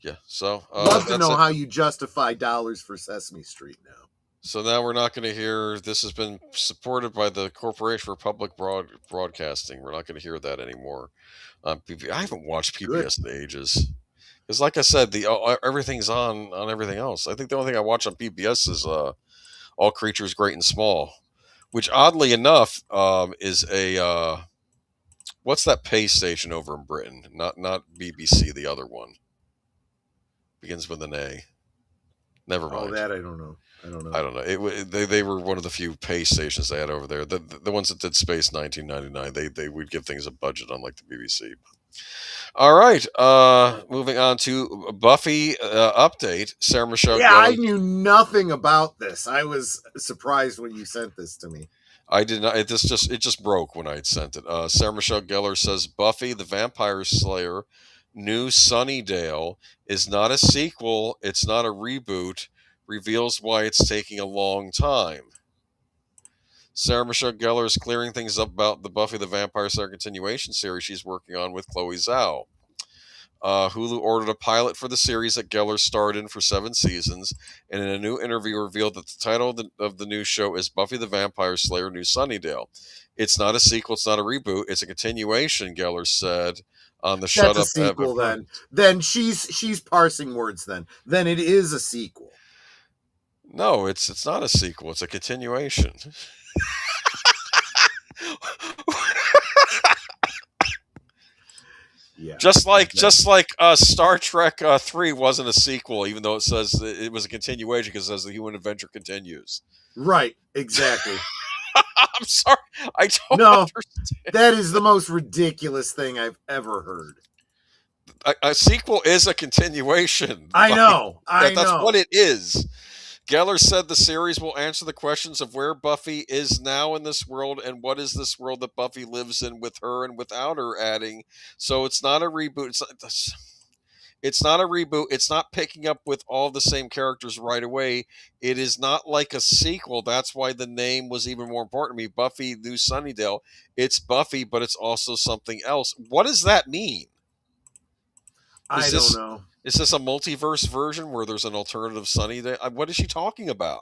B: yeah. So
C: love to know
B: it.
C: how you justify dollars for Sesame Street now.
B: So now we're not going to hear this has been supported by the Corporation for Public Broadcasting. We're not going to hear that anymore. I haven't watched PBS in ages. Because, like I said, everything's on everything else. I think the only thing I watch on PBS is All Creatures Great and Small, which oddly enough is a what's that pay station over in Britain? Not BBC, the other one begins with an A. Never mind.
C: Oh, that I don't know.
B: I don't know. They were one of the few pay stations they had over there. The ones that did Space 1999. They would give things a budget, unlike the BBC. All right. Moving on to Buffy update. Sarah Michelle.
C: Yeah, I knew nothing about this. I was surprised when you sent this to me.
B: I did not. It just broke when I had sent it. Sarah Michelle Gellar says Buffy the Vampire Slayer, New Sunnydale is not a sequel. It's not a reboot. Reveals why it's taking a long time. Sarah Michelle Gellar is clearing things up about the Buffy the Vampire Slayer continuation series she's working on with Chloe Zhao. Hulu ordered a pilot for the series that Gellar starred in for 7 seasons, and in a new interview revealed that the title of the new show is Buffy the Vampire Slayer New Sunnydale. It's not a sequel, it's not a reboot, it's a continuation, Gellar said on the Shut Up.
C: That's a sequel then. Then she's parsing words then. Then it is a sequel.
B: No, it's not a sequel, it's a continuation.
C: Yeah.
B: Just like Star Trek 3 wasn't a sequel, even though it says it was a continuation because it says the human adventure continues.
C: Right, exactly.
B: I'm sorry, I don't understand.
C: That is the most ridiculous thing I've ever heard.
B: A sequel is a continuation.
C: I know.
B: That's what it is. Gellar said the series will answer the questions of where Buffy is now in this world and what is this world that Buffy lives in with her and without her, adding, so it's not a reboot. It's not a reboot. It's not picking up with all the same characters right away. It is not like a sequel. That's why the name was even more important to me. Buffy New Sunnydale. It's Buffy, but it's also something else. What does that mean?
C: I don't know.
B: Is this a multiverse version where there's an alternative Sunnydale? What is she talking about?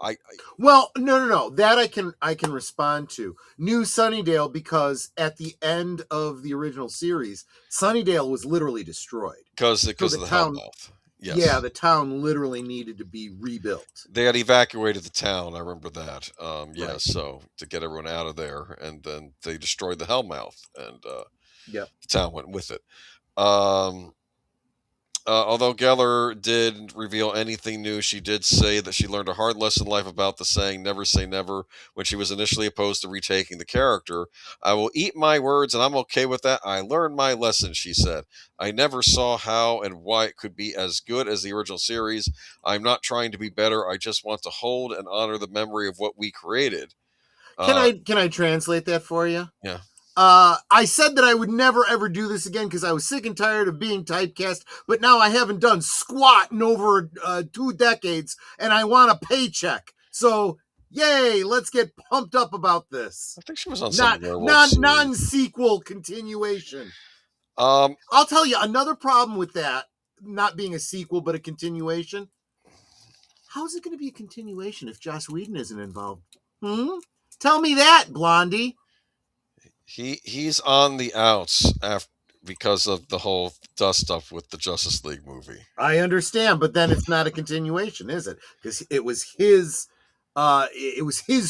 C: Well, no. That I can respond to. New Sunnydale, because at the end of the original series, Sunnydale was literally destroyed
B: because of the Hellmouth. Yes.
C: Yeah, the town literally needed to be rebuilt.
B: They had evacuated the town. I remember that. Yeah,
C: Right.
B: so to get everyone out of there, and then they destroyed the Hellmouth, and
C: Yep.
B: the town went with it. Although Geller did reveal anything new, she did say that she learned a hard lesson in life about the saying "never say never" when she was initially opposed to retaking the character. "I will eat my words, and I'm okay with that. I learned my lesson," she said. "I never saw how and why it could be as good as the original series. I'm not trying to be better. I just want to hold and honor the memory of what we created."
C: Can I translate that for you?
B: Yeah.
C: I said that I would never ever do this again because I was sick and tired of being typecast, but now I haven't done squat in over 2 decades and I want a paycheck. So, yay, let's get pumped up about this.
B: I think she was on some
C: Non-sequel continuation. I'll tell you another problem with that, not being a sequel but a continuation. How is it going to be a continuation if Joss Whedon isn't involved? Tell me that, Blondie.
B: He's on the outs because of the whole dust up with the Justice League movie.
C: I understand, but then it's not a continuation, is it? Because it was his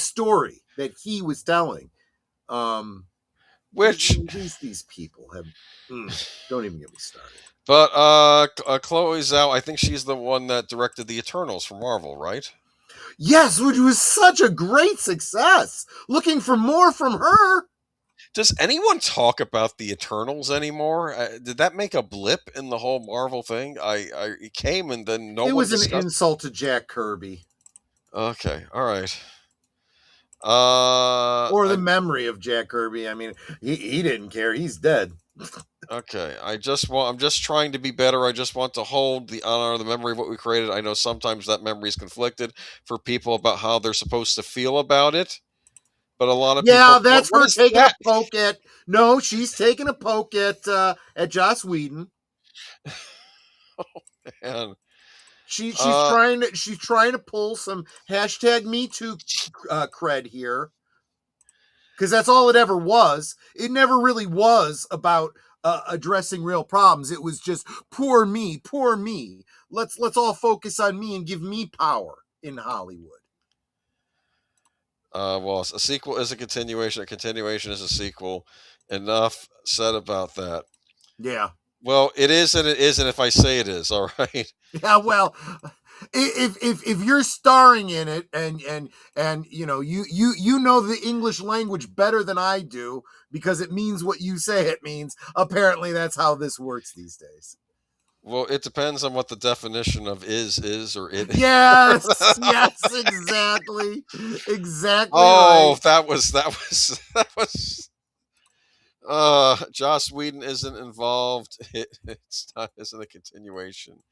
C: story that he was telling.
B: Which
C: these people have don't even get me started.
B: But Chloe Zhao, I think she's the one that directed the Eternals for Marvel, right?
C: Yes, which was such a great success. Looking for more from her.
B: Does anyone talk about the Eternals anymore? Did that make a blip in the whole Marvel thing? It came and then no one.
C: It was an insult to Jack Kirby.
B: Okay, all right.
C: Or the memory of Jack Kirby. I mean, he didn't care. He's dead.
B: Okay, I'm just trying to be better. I just want to hold the honor, the memory of what we created. I know sometimes that memory is conflicted for people about how they're supposed to feel about it. But a lot of people,
C: that's her taking a poke at. No, she's taking a poke at Joss Whedon.
B: Oh man,
C: she's trying to pull some #MeToo cred here, because that's all it ever was. It never really was about addressing real problems. It was just poor me, poor me. Let's all focus on me and give me power in Hollywood.
B: Well, a sequel is a continuation. A continuation is a sequel. Enough said about that.
C: Yeah.
B: Well, it is and it isn't if I say it is. All right.
C: Yeah. Well, if you're starring in it and you know you know the English language better than I do because it means what you say it means. Apparently, that's how this works these days.
B: Well, it depends on what the definition of is or it.
C: Yes, yes, exactly.
B: Oh,
C: right.
B: that was. Joss Whedon isn't involved. Isn't a continuation.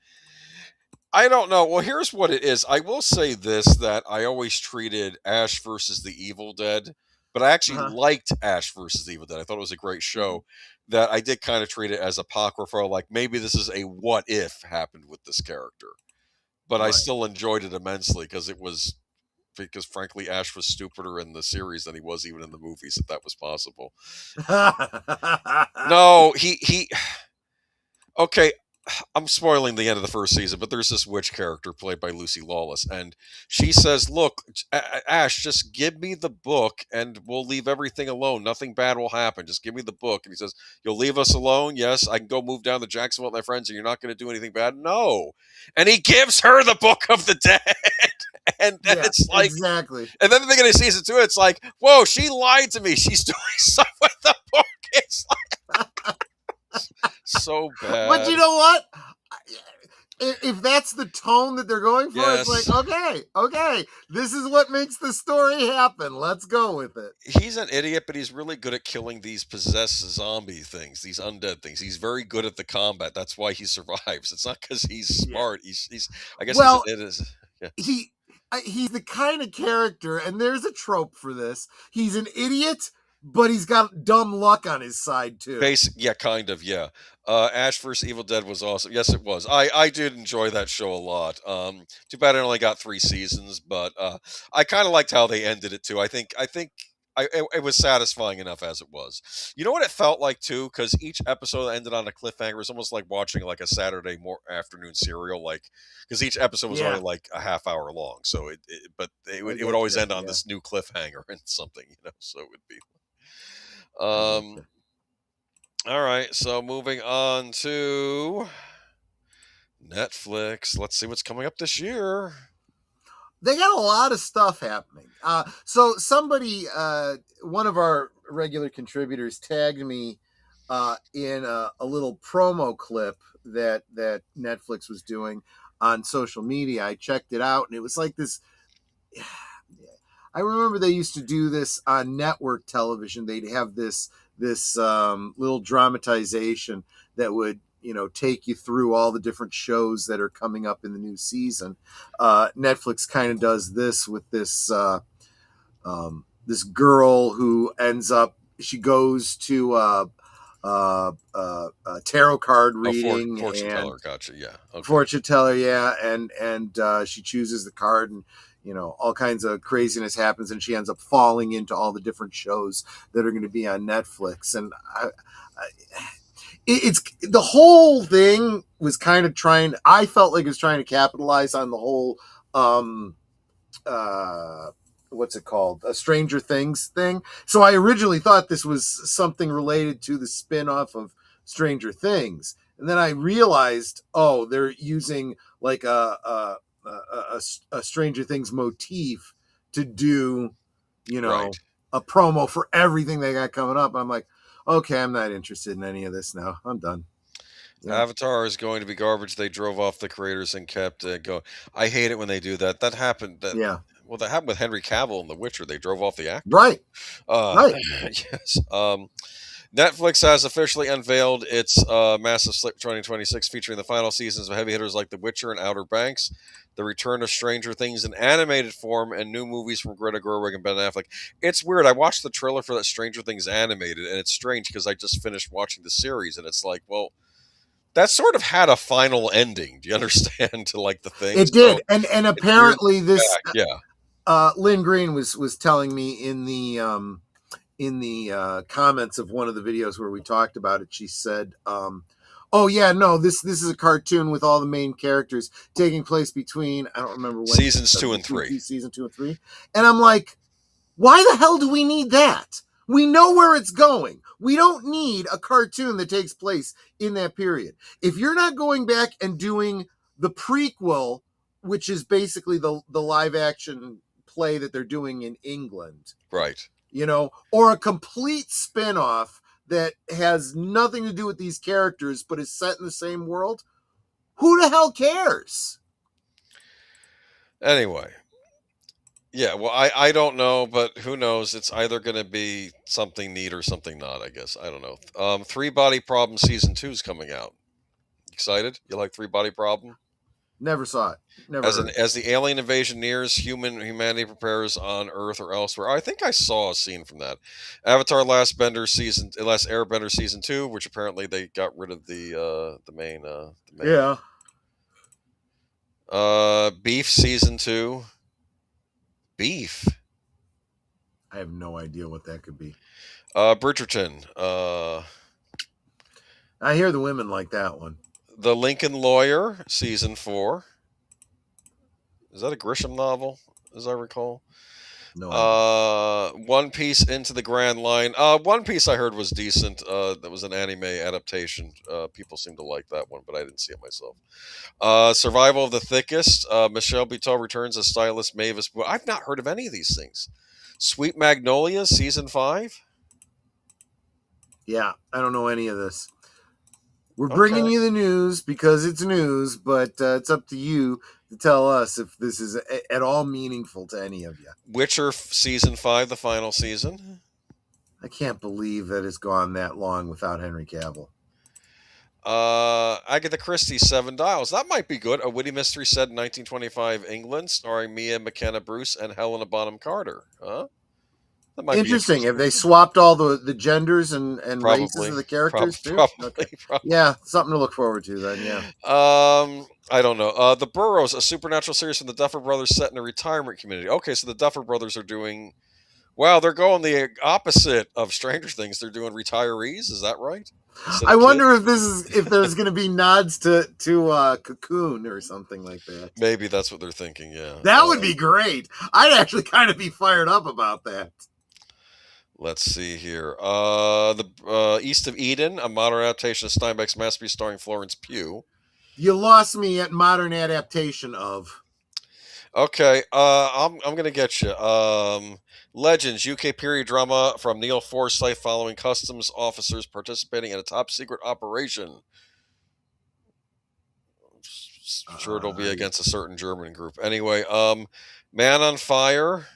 B: I don't know. Well, here's what it is. I will say this, that I always treated Ash versus the Evil Dead, but I actually liked Ash versus the Evil Dead. I thought it was a great show. That I did kind of treat it as apocryphal, like maybe this is a what if happened with this character. But I still enjoyed it immensely because frankly Ash was stupider in the series than he was even in the movies, if that was possible. No, he okay, I'm spoiling the end of the first season, but there's this witch character played by Lucy Lawless, and she says, "Look, Ash, just give me the book, and we'll leave everything alone. Nothing bad will happen. Just give me the book." And he says, "You'll leave us alone? Yes, I can go move down to Jacksonville with my friends, and you're not going to do anything bad?" No, and he gives her the Book of the Dead, and it's like
C: exactly.
B: And then the beginning of season 2, it's like, whoa, she lied to me. She's doing stuff with the book. It's like. So bad.
C: But you know what? If that's the tone that they're going for, It's like, okay, this is what makes the story happen. Let's go with it.
B: He's an idiot, but he's really good at killing these possessed zombie things, these undead things. He's very good at the combat. That's why he survives. It's not because he's smart. He's I guess
C: he's the kind of character, and there's a trope for this. He's an idiot, but he's got dumb luck on his side too.
B: Kind of. Ash vs. Evil Dead was awesome. Yes, it was. I did enjoy that show a lot. Too bad it only got 3 seasons, but I kind of liked how they ended it too. I think it was satisfying enough as it was. You know what it felt like too, because each episode ended on a cliffhanger. It was almost like watching like a Saturday afternoon serial, like because each episode was
C: Yeah.
B: only like a half hour long. So it would
C: get
B: always
C: you,
B: end on
C: yeah.
B: this new cliffhanger and something, So it would be.
C: I get you.
B: All right, so moving on to Netflix. Let's see what's coming up this year.
C: They got a lot of stuff happening. So somebody, one of our regular contributors, tagged me in a little promo clip that Netflix was doing on social media. I checked it out, and it was like this. I remember they used to do this on network television. They'd have this little dramatization that would take you through all the different shows that are coming up in the new season. Netflix kind of does this with this this girl who ends up, she goes to a tarot card reading,
B: fortune
C: and
B: teller, gotcha, yeah, okay.
C: Fortune teller, yeah, and she chooses the card, and all kinds of craziness happens, and she ends up falling into all the different shows that are going to be on Netflix. And it's the whole thing was kind of I felt like it was trying to capitalize on the whole what's it called, a Stranger Things thing. So I originally thought this was something related to the spin-off of Stranger Things, and then I realized, oh, they're using like a Stranger Things motif to do,
B: Right.
C: a promo for everything they got coming up. I'm like, okay, I'm not interested in any of this now. I'm done. Yeah.
B: Avatar is going to be garbage. They drove off the creators and kept going. I hate it when they do that. That happened.
C: Yeah.
B: Well, that happened with Henry Cavill in The Witcher. They drove off the actor.
C: Right. Right.
B: Yes. Netflix has officially unveiled its massive slate 2026, featuring the final seasons of heavy hitters like The Witcher and Outer Banks, the return of Stranger Things in animated form, and new movies from Greta Gerwig and Ben Affleck. It's weird. I watched the trailer for that Stranger Things animated, and it's strange because I just finished watching the series, and it's like, well, that sort of had a final ending. Do you understand? To like the thing,
C: it did, and apparently this,
B: yeah.
C: Lynn Green was telling me in the comments of one of the videos where we talked about it. She said, "Oh yeah, no, this is a cartoon with all the main characters taking place between, I don't remember when,
B: seasons 2 and 3,
C: season 2 and 3." And I'm like, why the hell do we need that? We know where it's going. We don't need a cartoon that takes place in that period. If you're not going back and doing the prequel, which is basically the live action play that they're doing in England,
B: right?
C: Or a complete spin-off that has nothing to do with these characters but is set in the same world, who the hell cares?
B: Anyway, yeah, well, I don't know, but who knows? It's either going to be something neat or something not, I guess. I don't know. Three Body Problem Season 2 is coming out. Excited? You like Three Body Problem?
C: Never saw it. Never heard.
B: As the alien invasion nears, humanity prepares on Earth or elsewhere. I think I saw a scene from that. Avatar: Last Airbender Season 2, which apparently they got rid of the main.
C: Yeah.
B: Beef Season 2. Beef.
C: I have no idea what that could be.
B: Bridgerton.
C: I hear the women like that one.
B: The Lincoln Lawyer Season 4. Is that a Grisham novel, as I recall?
C: No idea.
B: One Piece Into the Grand Line. One Piece I heard was decent. That was an anime adaptation. People seem to like that one, but I didn't see it myself. Survival of the Thickest. Michelle Buteau returns as stylist Mavis. I've not heard of any of these things. Sweet Magnolia Season 5.
C: Yeah, I don't know any of this. We're bringing you the news because it's news, but it's up to you to tell us if this is at all meaningful to any of you.
B: Witcher Season 5, the final season.
C: I can't believe that it's gone that long without Henry Cavill.
B: Agatha Christie, Seven Dials. That might be good. A witty mystery set in 1925 England, starring Mia McKenna Bruce and Helena Bonham Carter. Huh? That might
C: interesting. Have they swapped all the genders and
B: probably,
C: races of the characters too?
B: Probably.
C: Yeah, something to look forward to then. Yeah.
B: I don't know. The Burrows, a supernatural series from the Duffer Brothers set in a retirement community. Okay, so the Duffer Brothers are doing. Wow, they're going the opposite of Stranger Things. They're doing retirees. Is that right? Instead
C: I
B: of
C: wonder
B: kids?
C: if there's going to be nods to Cocoon or something like that.
B: Maybe that's what they're thinking. Yeah.
C: That would be great. I'd actually kind of be fired up about that.
B: Let's see here. The East of Eden, a modern adaptation of Steinbeck's masterpiece starring Florence Pugh.
C: You lost me at modern adaptation of.
B: Okay, I'm gonna get you. Legends, UK period drama from Neil Forsyth following customs officers participating in a top secret operation. Sure, it'll be against a certain German group. Anyway, Man on Fire.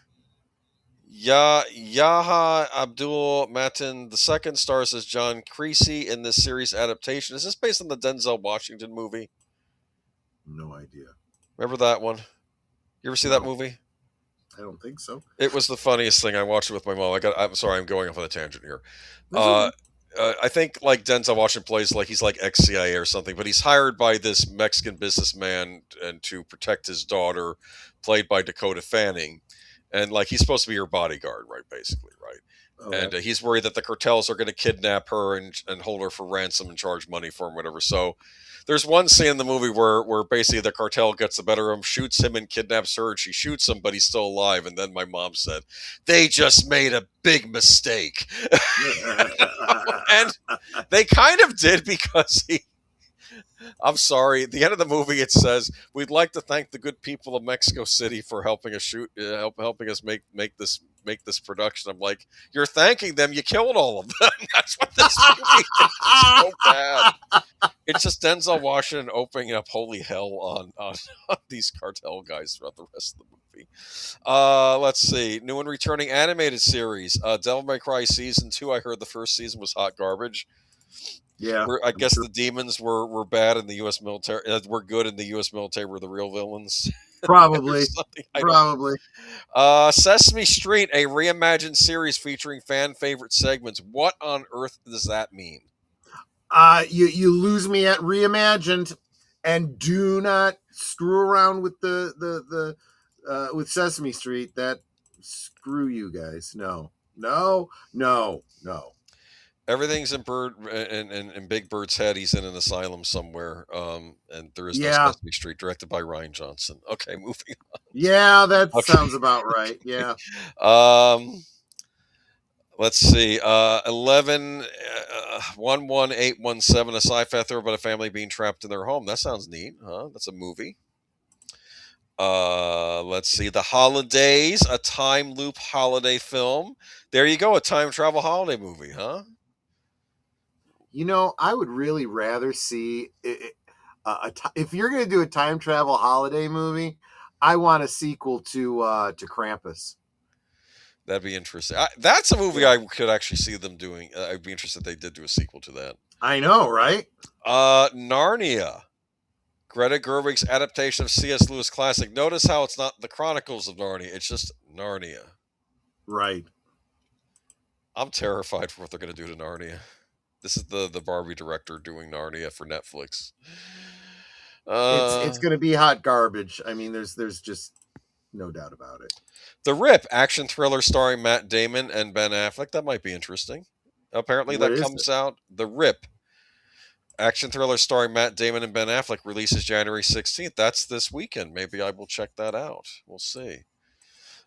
B: Yaha Abdul Matin II stars as John Creasy in this series adaptation. Is this based on the Denzel Washington movie?
C: No idea.
B: Remember that one? You ever see that movie?
C: I don't think so.
B: It was the funniest thing. I watched it with my mom. I'm sorry, I'm going off on a tangent here. I think like Denzel Washington plays like he's like ex-CIA or something, but he's hired by this Mexican businessman and to protect his daughter, played by Dakota Fanning. And like he's supposed to be her bodyguard, right? Basically, right?
C: Okay.
B: And he's worried that the cartels are going to kidnap her and hold her for ransom and charge money for him, whatever. So there's one scene in the movie where basically the cartel gets the better of him, shoots him and kidnaps her, and she shoots him, but he's still alive. And then my mom said, they just made a big mistake. And they kind of did, because I'm sorry. At the end of the movie, it says, "We'd like to thank the good people of Mexico City for helping us helping us make this production." I'm like, you're thanking them. You killed all of them. That's what this movie is. It's so bad. It's just Denzel Washington opening up holy hell on these cartel guys throughout the rest of the movie. Let's see. New and returning animated series. Devil May Cry Season 2. I heard the first season was hot garbage.
C: Yeah,
B: I guess the demons were bad in the U.S. military. Were good in the U.S. military. Were the real villains?
C: probably. Probably.
B: Sesame Street, a reimagined series featuring fan favorite segments. What on earth does that mean?
C: You lose me at reimagined, and do not screw around with the with Sesame Street. That screw you guys. No.
B: Everything's in Big Bird's head. He's in an asylum somewhere, and there is no
C: Yeah.
B: Sesame Street, directed by Ryan Johnson. Okay, moving on.
C: Yeah, that
B: Okay.
C: sounds about right. Yeah.
B: Let's see. 11817, a sci-fi thriller about a family being trapped in their home. That sounds neat, huh? That's a movie. Let's see. The Holidays, a time loop holiday film. There you go, a time travel holiday movie, huh?
C: You know, I would really rather see if you're going to do a time travel holiday movie, I want a sequel to Krampus.
B: That'd be interesting. That's a movie I could actually see them doing. I'd be interested if they did do a sequel to that.
C: I know, right?
B: Narnia. Greta Gerwig's adaptation of C.S. Lewis classic. Notice how it's not the Chronicles of Narnia. It's just Narnia.
C: Right.
B: I'm terrified for what they're going to do to Narnia. This is the Barbie director doing Narnia for Netflix.
C: It's going to be hot garbage. I mean, there's just no doubt about it.
B: The Rip, action thriller starring Matt Damon and Ben Affleck. That might be interesting. Apparently that comes out. The Rip, action thriller starring Matt Damon and Ben Affleck, releases January 16th. That's this weekend. Maybe I will check that out. We'll see.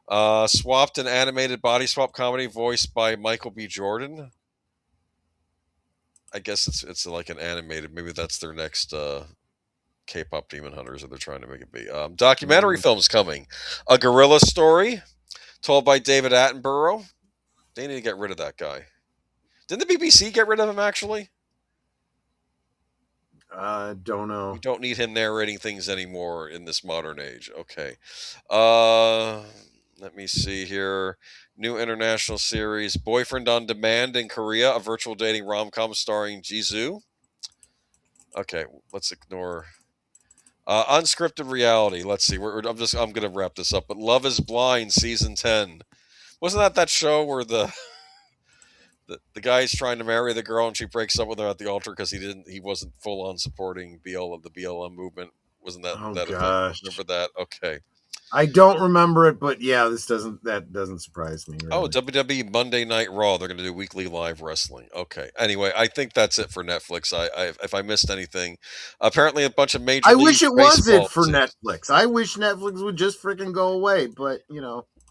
B: Swapped, an animated body swap comedy voiced by Michael B. Jordan. I guess it's like an animated. Maybe that's their next K-pop Demon Hunters, or they're trying to make it be. Documentary films coming. A Gorilla Story, told by David Attenborough. They need to get rid of that guy. Didn't the BBC get rid of him, actually?
C: Don't know.
B: We don't need him narrating things anymore in this modern age. Okay. Let me see here. New international series, Boyfriend on Demand in Korea, a virtual dating rom-com starring Jisoo. Okay, let's ignore. Unscripted reality. Let's see. I'm going to wrap this up. But Love is Blind, season 10. Wasn't that show where the guy's trying to marry the girl and she breaks up with him at the altar because he wasn't full on supporting the BLM movement? Wasn't that
C: Oh,
B: that
C: gosh.
B: event? Remember that? Okay.
C: I don't remember it, but yeah, that doesn't surprise me.
B: Oh,
C: Really.
B: WWE Monday Night Raw. They're going to do weekly live wrestling. Okay. Anyway, I think that's it for Netflix. If I missed anything, apparently a bunch of Major
C: I
B: League
C: wish it was it
B: Baseball
C: for
B: teams.
C: Netflix. I wish Netflix would just freaking go away, but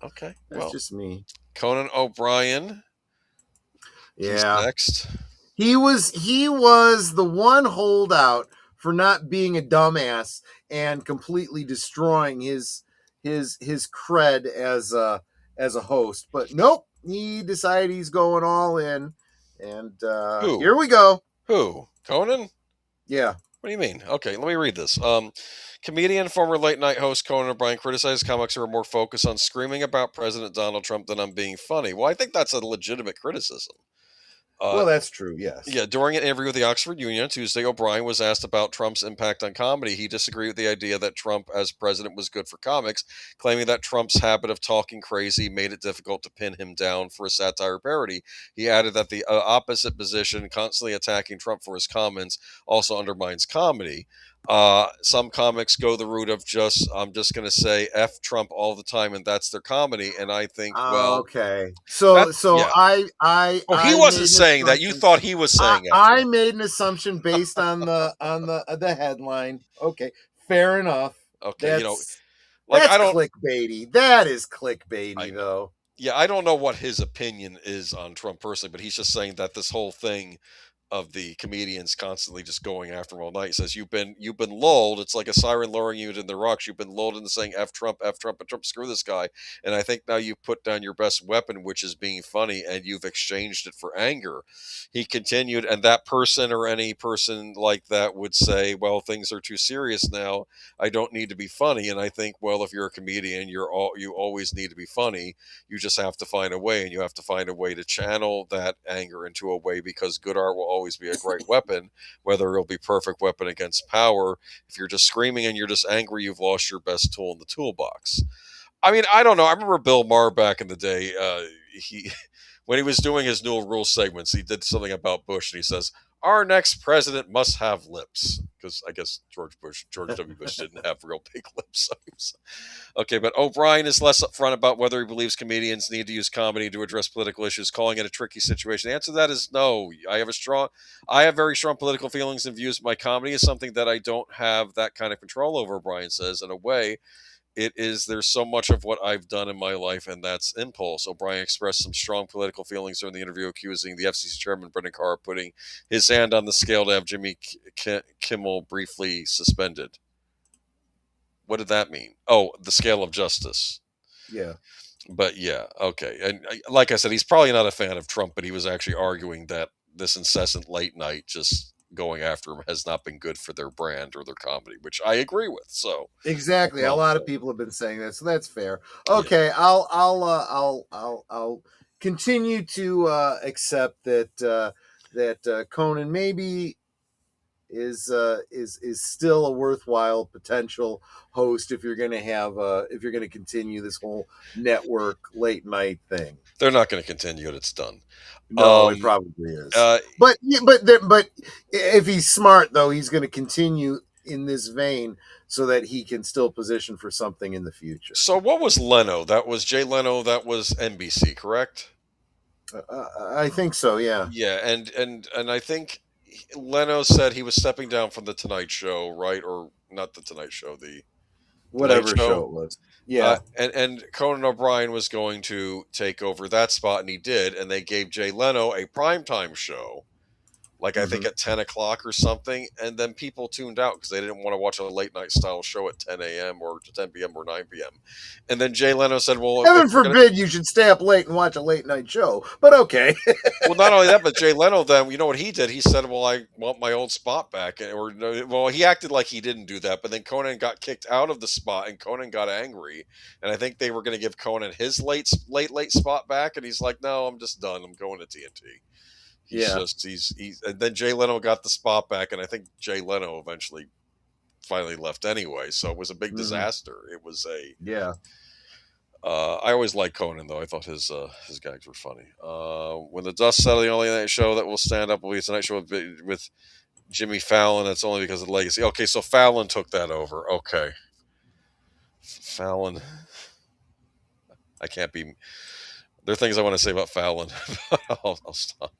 B: Okay.
C: that's
B: Well,
C: just me.
B: Conan O'Brien. He's
C: Yeah.
B: next.
C: He was the one holdout for not being a dumbass and completely destroying his cred as a host. But nope, he decided he's going all in, and
B: Who?
C: here we go.
B: Who? Conan?
C: Yeah.
B: What do you mean? Okay, let me read this. Comedian and former late night host Conan O'Brien criticized comics who are more focused on screaming about President Donald Trump than on being funny. Well, I think that's a legitimate criticism.
C: Well, that's true. Yes.
B: Yeah, during an interview with the Oxford Union on Tuesday, O'Brien was asked about Trump's impact on comedy. He disagreed with the idea that Trump as president was good for comics, claiming that Trump's habit of talking crazy made it difficult to pin him down for a satire parody. He added that the opposite position, constantly attacking Trump for his comments, also undermines comedy. Some comics go the route of I'm just going to say F Trump all the time, and that's their comedy. And I think, well,
C: Okay. So
B: yeah.
C: I
B: Oh, he
C: I
B: wasn't
C: made
B: saying
C: an
B: that. You
C: assumption-
B: thought he was saying that.
C: I made an assumption based on the headline. Okay, fair enough.
B: Okay,
C: That's
B: like I
C: that's
B: don't.
C: clickbaity. That is clickbaity,
B: I know.
C: though.
B: Yeah, I don't know what his opinion is on Trump personally, but he's just saying that this whole thing of the comedians constantly just going after him all night. He says you've been lulled. It's like a siren lowering you in the rocks. You've been lulled into saying F Trump, and Trump, screw this guy. And I think now you've put down your best weapon, which is being funny, and you've exchanged it for anger. He continued, and that person or any person like that would say, well, things are too serious now. I don't need to be funny. And I think, well, if you're a comedian, you always need to be funny. You just have to find a way, and you have to find a way to channel that anger into a way, because good art will always be a great weapon, whether it'll be perfect weapon against power. If you're just screaming and you're just angry, you've lost your best tool in the toolbox. I mean, I don't know. I remember Bill Maher back in the day. He when he was doing his new rule segments, he did something about Bush, and he says, our next president must have lips, because I guess George W. Bush didn't have real big lips. Okay, but O'Brien is less upfront about whether he believes comedians need to use comedy to address political issues, calling it a tricky situation. The answer to that is no. I have very strong political feelings and views. My comedy is something that I don't have that kind of control over, O'Brien says. In a way, there's so much of what I've done in my life, and that's impulse. O'Brien expressed some strong political feelings during the interview, accusing the FCC chairman, Brendan Carr, of putting his hand on the scale to have Jimmy Kimmel briefly suspended. What did that mean? Oh, the scale of justice.
C: Yeah.
B: But yeah, okay. And like I said, he's probably not a fan of Trump, but he was actually arguing that this incessant late night just going after him has not been good for their brand or their comedy, which I agree with. So
C: Exactly. A lot of people have been saying that, so that's fair. Okay, yeah. I'll continue to accept that Conan maybe is still a worthwhile potential host if you're going to continue this whole network late night thing.
B: They're not going to continue it. It's done.
C: No, it probably is. But if he's smart, though, he's going to continue in this vein so that he can still position for something in the future.
B: So what was Leno? That was Jay Leno. That was NBC, correct?
C: I think so. Yeah.
B: Yeah, and I think Leno said he was stepping down from the Tonight Show, right? Or not the Tonight Show, the
C: whatever show it was. Yeah.
B: And Conan O'Brien was going to take over that spot, and he did. And they gave Jay Leno a primetime show, like I think at 10 o'clock or something. And then people tuned out because they didn't want to watch a late night style show at 10 a.m. or 10 p.m. or 9 p.m. And then Jay Leno said, well,
C: heaven forbid you should stay up late and watch a late night show, but okay.
B: Well, not only that, but Jay Leno, then, you know what he did? He said, well, I want my old spot back. Well, he acted like he didn't do that, but then Conan got kicked out of the spot, and Conan got angry. And I think they were going to give Conan his late spot back, and he's like, no, I'm just done. I'm going to TNT. And then Jay Leno got the spot back, and I think Jay Leno eventually finally left anyway. So it was a big disaster. It was I always liked Conan, though. I thought his gags were funny. When the dust settles, the only night show that will stand up will be Tonight Show with Jimmy Fallon. That's only because of the legacy. Okay, so Fallon took that over. Okay. Fallon. I can't be. There are things I want to say about Fallon, but I'll stop.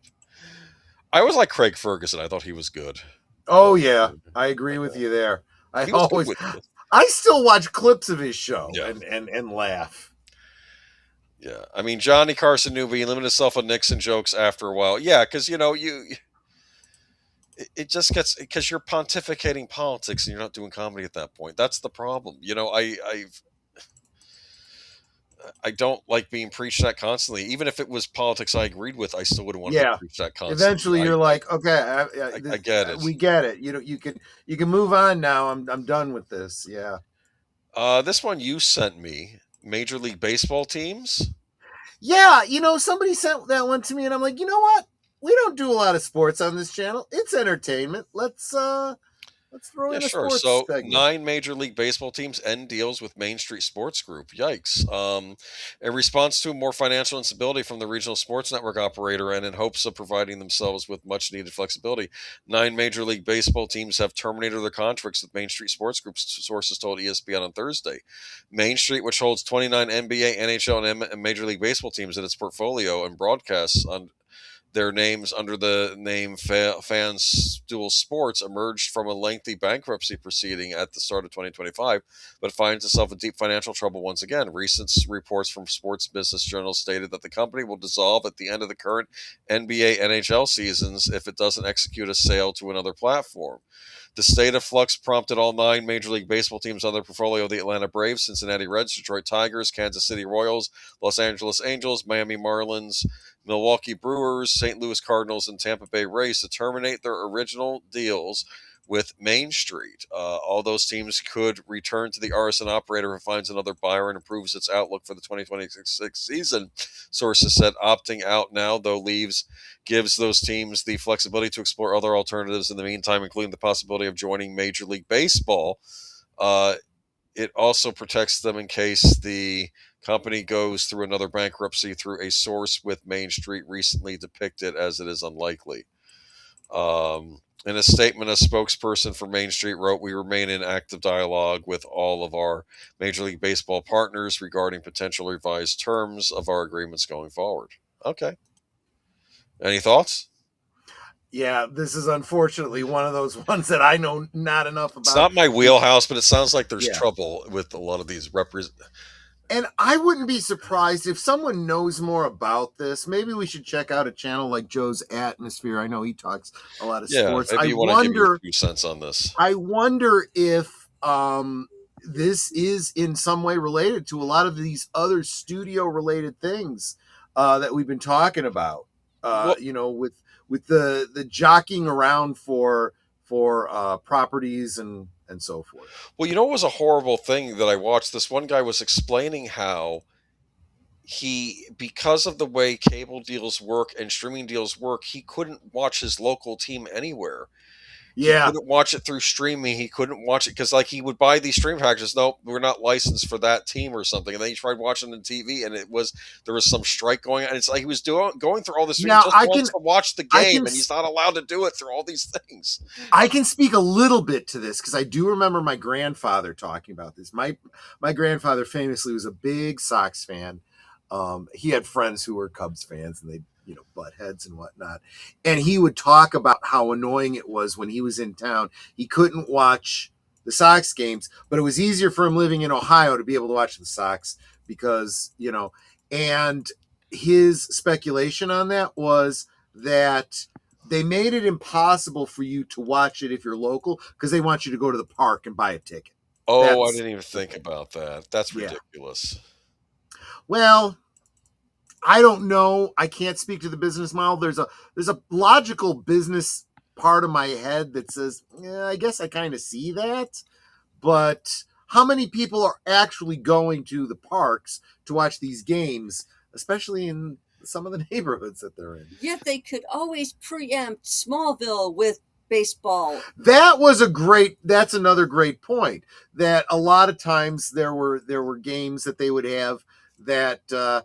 B: I always like Craig Ferguson. I thought he was good.
C: Oh yeah, I agree with you there.
B: He was good with it.
C: I still watch clips of his show
B: Yeah.
C: and laugh.
B: Yeah, I mean Johnny Carson Newby limited himself on Nixon jokes after a while. Yeah, because it just gets because you're pontificating politics and you're not doing comedy at that point. That's the problem. I don't like being preached at constantly. Even if it was politics I agreed with, I still wouldn't want to be preached at constantly.
C: Eventually, you're like, okay,
B: I get it.
C: We get it. You can move on now. I'm done with this. Yeah.
B: This one you sent me, Major League Baseball teams.
C: Yeah, somebody sent that one to me, and I'm like, you know what? We don't do a lot of sports on this channel. It's entertainment. Let's throw in a sports segment.
B: 9 Major League Baseball teams end deals with Main Street Sports Group. Yikes. In response to more financial instability from the regional sports network operator and in hopes of providing themselves with much needed flexibility, 9 Major League Baseball teams have terminated their contracts with Main Street Sports Group, sources told ESPN on Thursday. Main Street, which holds 29 NBA, NHL, and Major League Baseball teams in its portfolio and broadcasts on their names under the name FanDuel Sports, emerged from a lengthy bankruptcy proceeding at the start of 2025, but finds itself in deep financial trouble once again. Recent reports from Sports Business Journal stated that the company will dissolve at the end of the current NBA NHL seasons if it doesn't execute a sale to another platform. The state of flux prompted all 9 Major League Baseball teams on their portfolio: the Atlanta Braves, Cincinnati Reds, Detroit Tigers, Kansas City Royals, Los Angeles Angels, Miami Marlins, Milwaukee Brewers, St. Louis Cardinals, and Tampa Bay Rays to terminate their original deals with Main Street. All those teams could return to the RSN operator if it finds another buyer and improves its outlook for the 2026 season. Sources said opting out now, though, gives those teams the flexibility to explore other alternatives in the meantime, including the possibility of joining Major League Baseball. It also protects them in case the company goes through another bankruptcy, through a source with Main Street recently depicted as it is unlikely. In a statement, a spokesperson for Main Street wrote, "We remain in active dialogue with all of our Major League Baseball partners regarding potential revised terms of our agreements going forward." Okay. Any thoughts?
C: Yeah, this is unfortunately one of those ones that I know not enough about.
B: It's not my wheelhouse, but it sounds like there's trouble with a lot of these
C: And I wouldn't be surprised if someone knows more about this. Maybe we should check out a channel like Joe's Atmosphere. I know he talks a lot of sports.
B: Maybe you want to give your 2 cents on this.
C: I wonder if this is in some way related to a lot of these other studio-related things that we've been talking about. With the jockeying around for properties and so forth.
B: Well, it was a horrible thing that I watched. This one guy was explaining how because of the way cable deals work and streaming deals work, he couldn't watch his local team anywhere.
C: Yeah.
B: He couldn't watch it through streaming. He couldn't watch it because he would buy these stream packages. No, we're not licensed for that team or something. And then he tried watching the TV, and there was some strike going on. And it's like he was going through all this.
C: Now,
B: he just wants to watch the game, and he's not allowed to do it through all these things.
C: I can speak a little bit to this because I do remember my grandfather talking about this. My grandfather famously was a big Sox fan. He had friends who were Cubs fans, and they butt heads and whatnot. And he would talk about how annoying it was when he was in town. He couldn't watch the Sox games, but it was easier for him living in Ohio to be able to watch the Sox because, and his speculation on that was that they made it impossible for you to watch it if you're local because they want you to go to the park and buy a ticket.
B: I didn't even think about that. That's ridiculous.
C: Well, I don't know. I can't speak to the business model. There's a logical business part of my head that says, I guess I kind of see that. But how many people are actually going to the parks to watch these games, especially in some of the neighborhoods that they're in?
D: Yet they could always preempt Smallville with baseball.
C: That's another great point, that a lot of times there were games that they would have that,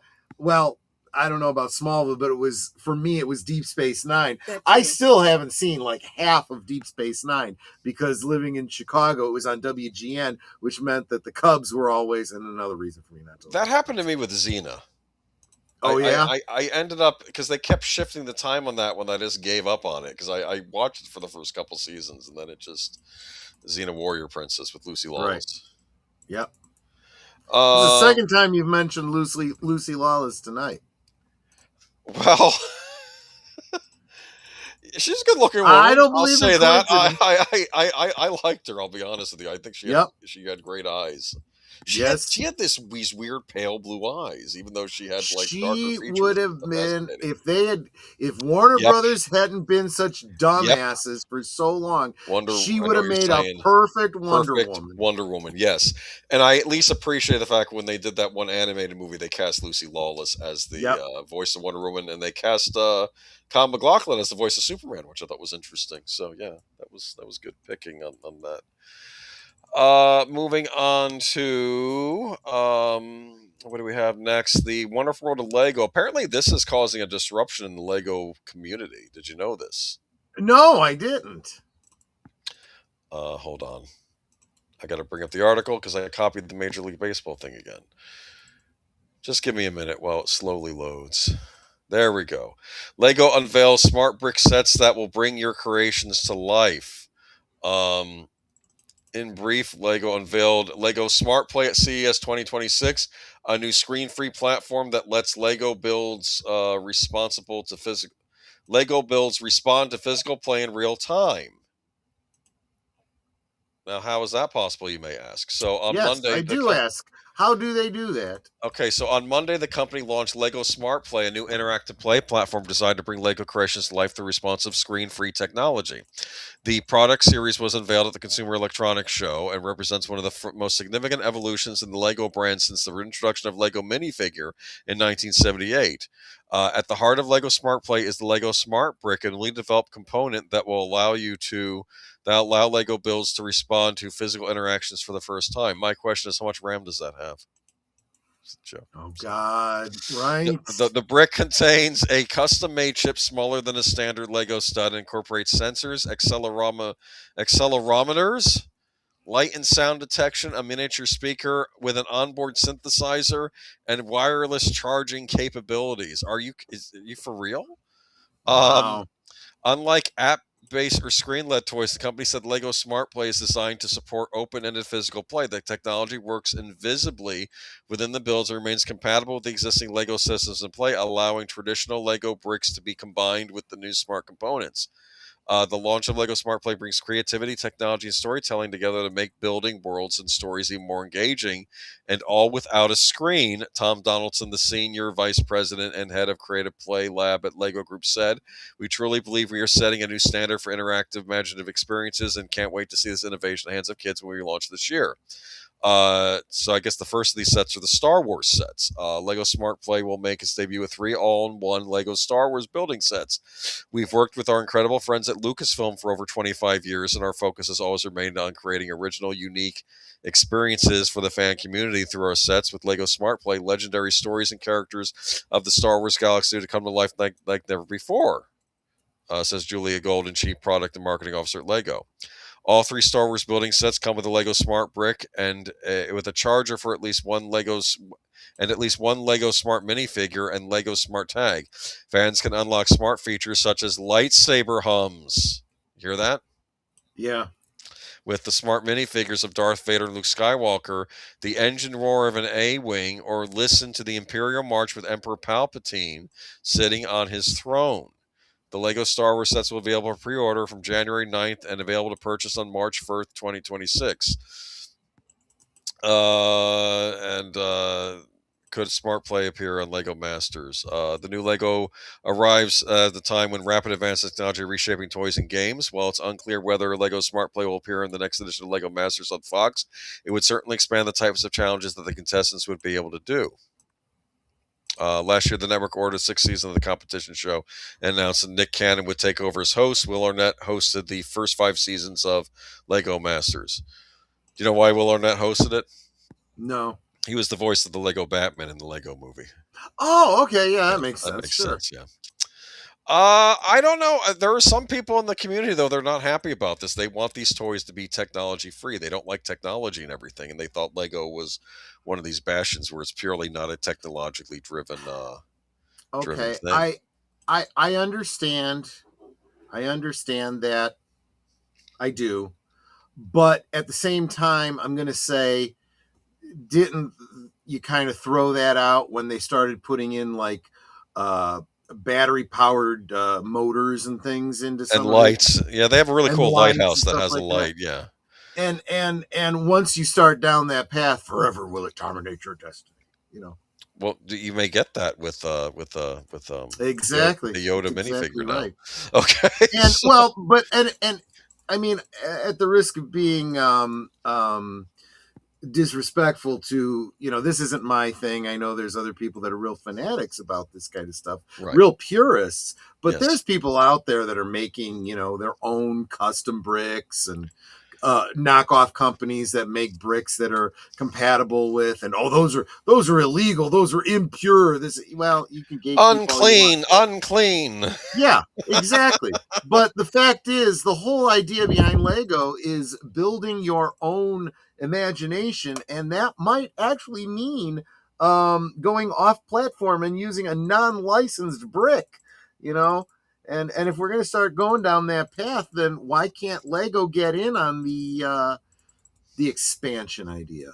C: I don't know about Smallville, but it was, for me, it was Deep Space Nine.
D: That
C: I
D: too.
C: still haven't seen like half of Deep Space Nine because living in Chicago, it was on WGN, which meant that the Cubs were always, and another reason for me not to.
B: That happened to me with Xena.
C: Oh, yeah?
B: I ended up, because they kept shifting the time on that one. I just gave up on it because I watched it for the first couple seasons, and then it just Xena Warrior Princess with Lucy Lawless.
C: Right. Yep. This is the
B: Uh,
C: second time you've mentioned Lucy Lawless tonight.
B: well, she's a good-looking woman.
C: I don't
B: I'll
C: believe
B: say
C: in
B: that.
C: coincidence.
B: I liked her. I'll be honest with you. I think
C: Yep.
B: she had great eyes.
C: Yes.
B: She had these weird pale blue eyes, even though she had like darker
C: She
B: features.
C: would have
B: That's
C: been,
B: fascinating.
C: if Warner
B: Yep.
C: Brothers hadn't been such dumbasses for so long, she
B: I
C: would
B: know
C: have
B: what you're
C: made a
B: saying.
C: perfect Woman.
B: Wonder Woman, yes. And I at least appreciate the fact when they did that one animated movie, they cast Lucy Lawless as the
C: Yep.
B: voice of Wonder Woman, and they cast Kyle MacLachlan as the voice of Superman, which I thought was interesting. So yeah, that was good picking on that. Moving on to what do we have next? The Wonderful World of Lego. Apparently, this is causing a disruption in the Lego community. Did you know this?
C: No, I didn't.
B: Hold on. I got to bring up the article because I copied the Major League Baseball thing again. Just give me a minute while it slowly loads. There we go. Lego unveils smart brick sets that will bring your creations to life. In brief, Lego unveiled Lego Smart Play at CES 2026, a new screen-free platform that lets Lego builds respond to physical play in real time. Now, how is that possible, you may ask? So on Monday,
C: I do ask. How do they do that?
B: Okay, so on Monday, the company launched Lego Smart Play, a new interactive play platform designed to bring Lego creations to life through responsive screen-free technology. The product series was unveiled at the Consumer Electronics Show and represents one of the most significant evolutions in the Lego brand since the introduction of Lego minifigure in 1978. At the heart of Lego Smart Play is the Lego Smart Brick, a newly developed component that will allow Lego builds to respond to physical interactions for the first time. My question is, how much RAM does that have? It's a joke.
C: Oh, God, right?
B: The brick contains a custom-made chip smaller than a standard Lego stud and incorporates sensors, accelerometers, light and sound detection, a miniature speaker with an onboard synthesizer, and wireless charging capabilities. Are you for real?
C: Wow.
B: Unlike app-based or screen-led toys, the company said Lego Smart Play is designed to support open-ended physical play. The technology works invisibly within the builds and remains compatible with the existing Lego systems in play, allowing traditional Lego bricks to be combined with the new smart components. The launch of Lego Smart Play brings creativity, technology, and storytelling together to make building worlds and stories even more engaging, and all without a screen. Tom Donaldson, the senior vice president and head of Creative Play Lab at Lego Group, said, "We truly believe we are setting a new standard for interactive, imaginative experiences and can't wait to see this innovation in the hands of kids when we launch this year." So I guess the first of these sets are the Star Wars sets. Lego Smart Play will make its debut with 3 all-in-one Lego Star Wars building sets. We've worked with our incredible friends at Lucasfilm for over 25 years, and our focus has always remained on creating original, unique experiences for the fan community through our sets. With Lego Smart Play, legendary stories and characters of the Star Wars galaxy to come to life like never before, says Julia Golden, Chief Product and Marketing Officer at Lego. All 3 Star Wars building sets come with a Lego Smart Brick and with a charger for at least one Lego Smart minifigure and Lego Smart Tag. Fans can unlock smart features such as lightsaber hums. You hear that?
C: Yeah.
B: With the smart minifigures of Darth Vader and Luke Skywalker, the engine roar of an A-Wing, or listen to the Imperial March with Emperor Palpatine sitting on his throne. The Lego Star Wars sets will be available for pre-order from January 9th and available to purchase on March 1st, 2026. Could Smart Play appear on Lego Masters? The new Lego arrives at the time when rapid advances in technology are reshaping toys and games. While it's unclear whether Lego Smart Play will appear in the next edition of Lego Masters on Fox, it would certainly expand the types of challenges that the contestants would be able to do. Last year, the network ordered 6th season of the competition show and announced that Nick Cannon would take over as host. Will Arnett hosted the first 5 seasons of Lego Masters. Do you know why Will Arnett hosted it?
C: No.
B: He was the voice of the Lego Batman in the Lego movie.
C: Oh, okay, yeah,
B: Yeah,
C: that makes
B: that
C: sense.
B: makes
C: Sure.
B: sense. Yeah. I don't know. There are some people in the community though they're not happy about this. They want these toys to be technology free. They don't like technology and everything, and they thought Lego was one of these bastions where it's purely not a technologically driven
C: Okay,
B: thing.
C: I understand. I understand that. I do, but at the same time, I'm going to say, didn't you kind of throw that out when they started putting in like battery powered motors and things into
B: And
C: some of the
B: lights. Yeah, they have a really
C: and
B: cool
C: lights
B: lighthouse
C: and
B: that
C: stuff
B: has a
C: like that?
B: light. Yeah.
C: And once you start down that path, forever will it dominate your destiny. You know.
B: Well, you may get that with
C: Exactly.
B: the Yoda
C: That's exactly
B: minifigure now.
C: right.
B: Okay.
C: And well, but and I mean, at the risk of being disrespectful to, this isn't my thing. I know there's other people that are real fanatics about this kind of stuff,
B: Right.
C: real purists, but
B: Yes.
C: there's people out there that are making, their own custom bricks and knockoff companies that make bricks that are compatible with, and those are illegal, those are impure. You can gatekeep all you want.
B: Unclean.
C: Yeah, exactly. But the fact is, the whole idea behind Lego is building your own imagination, and that might actually mean going off platform and using a non-licensed brick, you know. And if we're going to start going down that path, then why can't Lego get in on the expansion idea?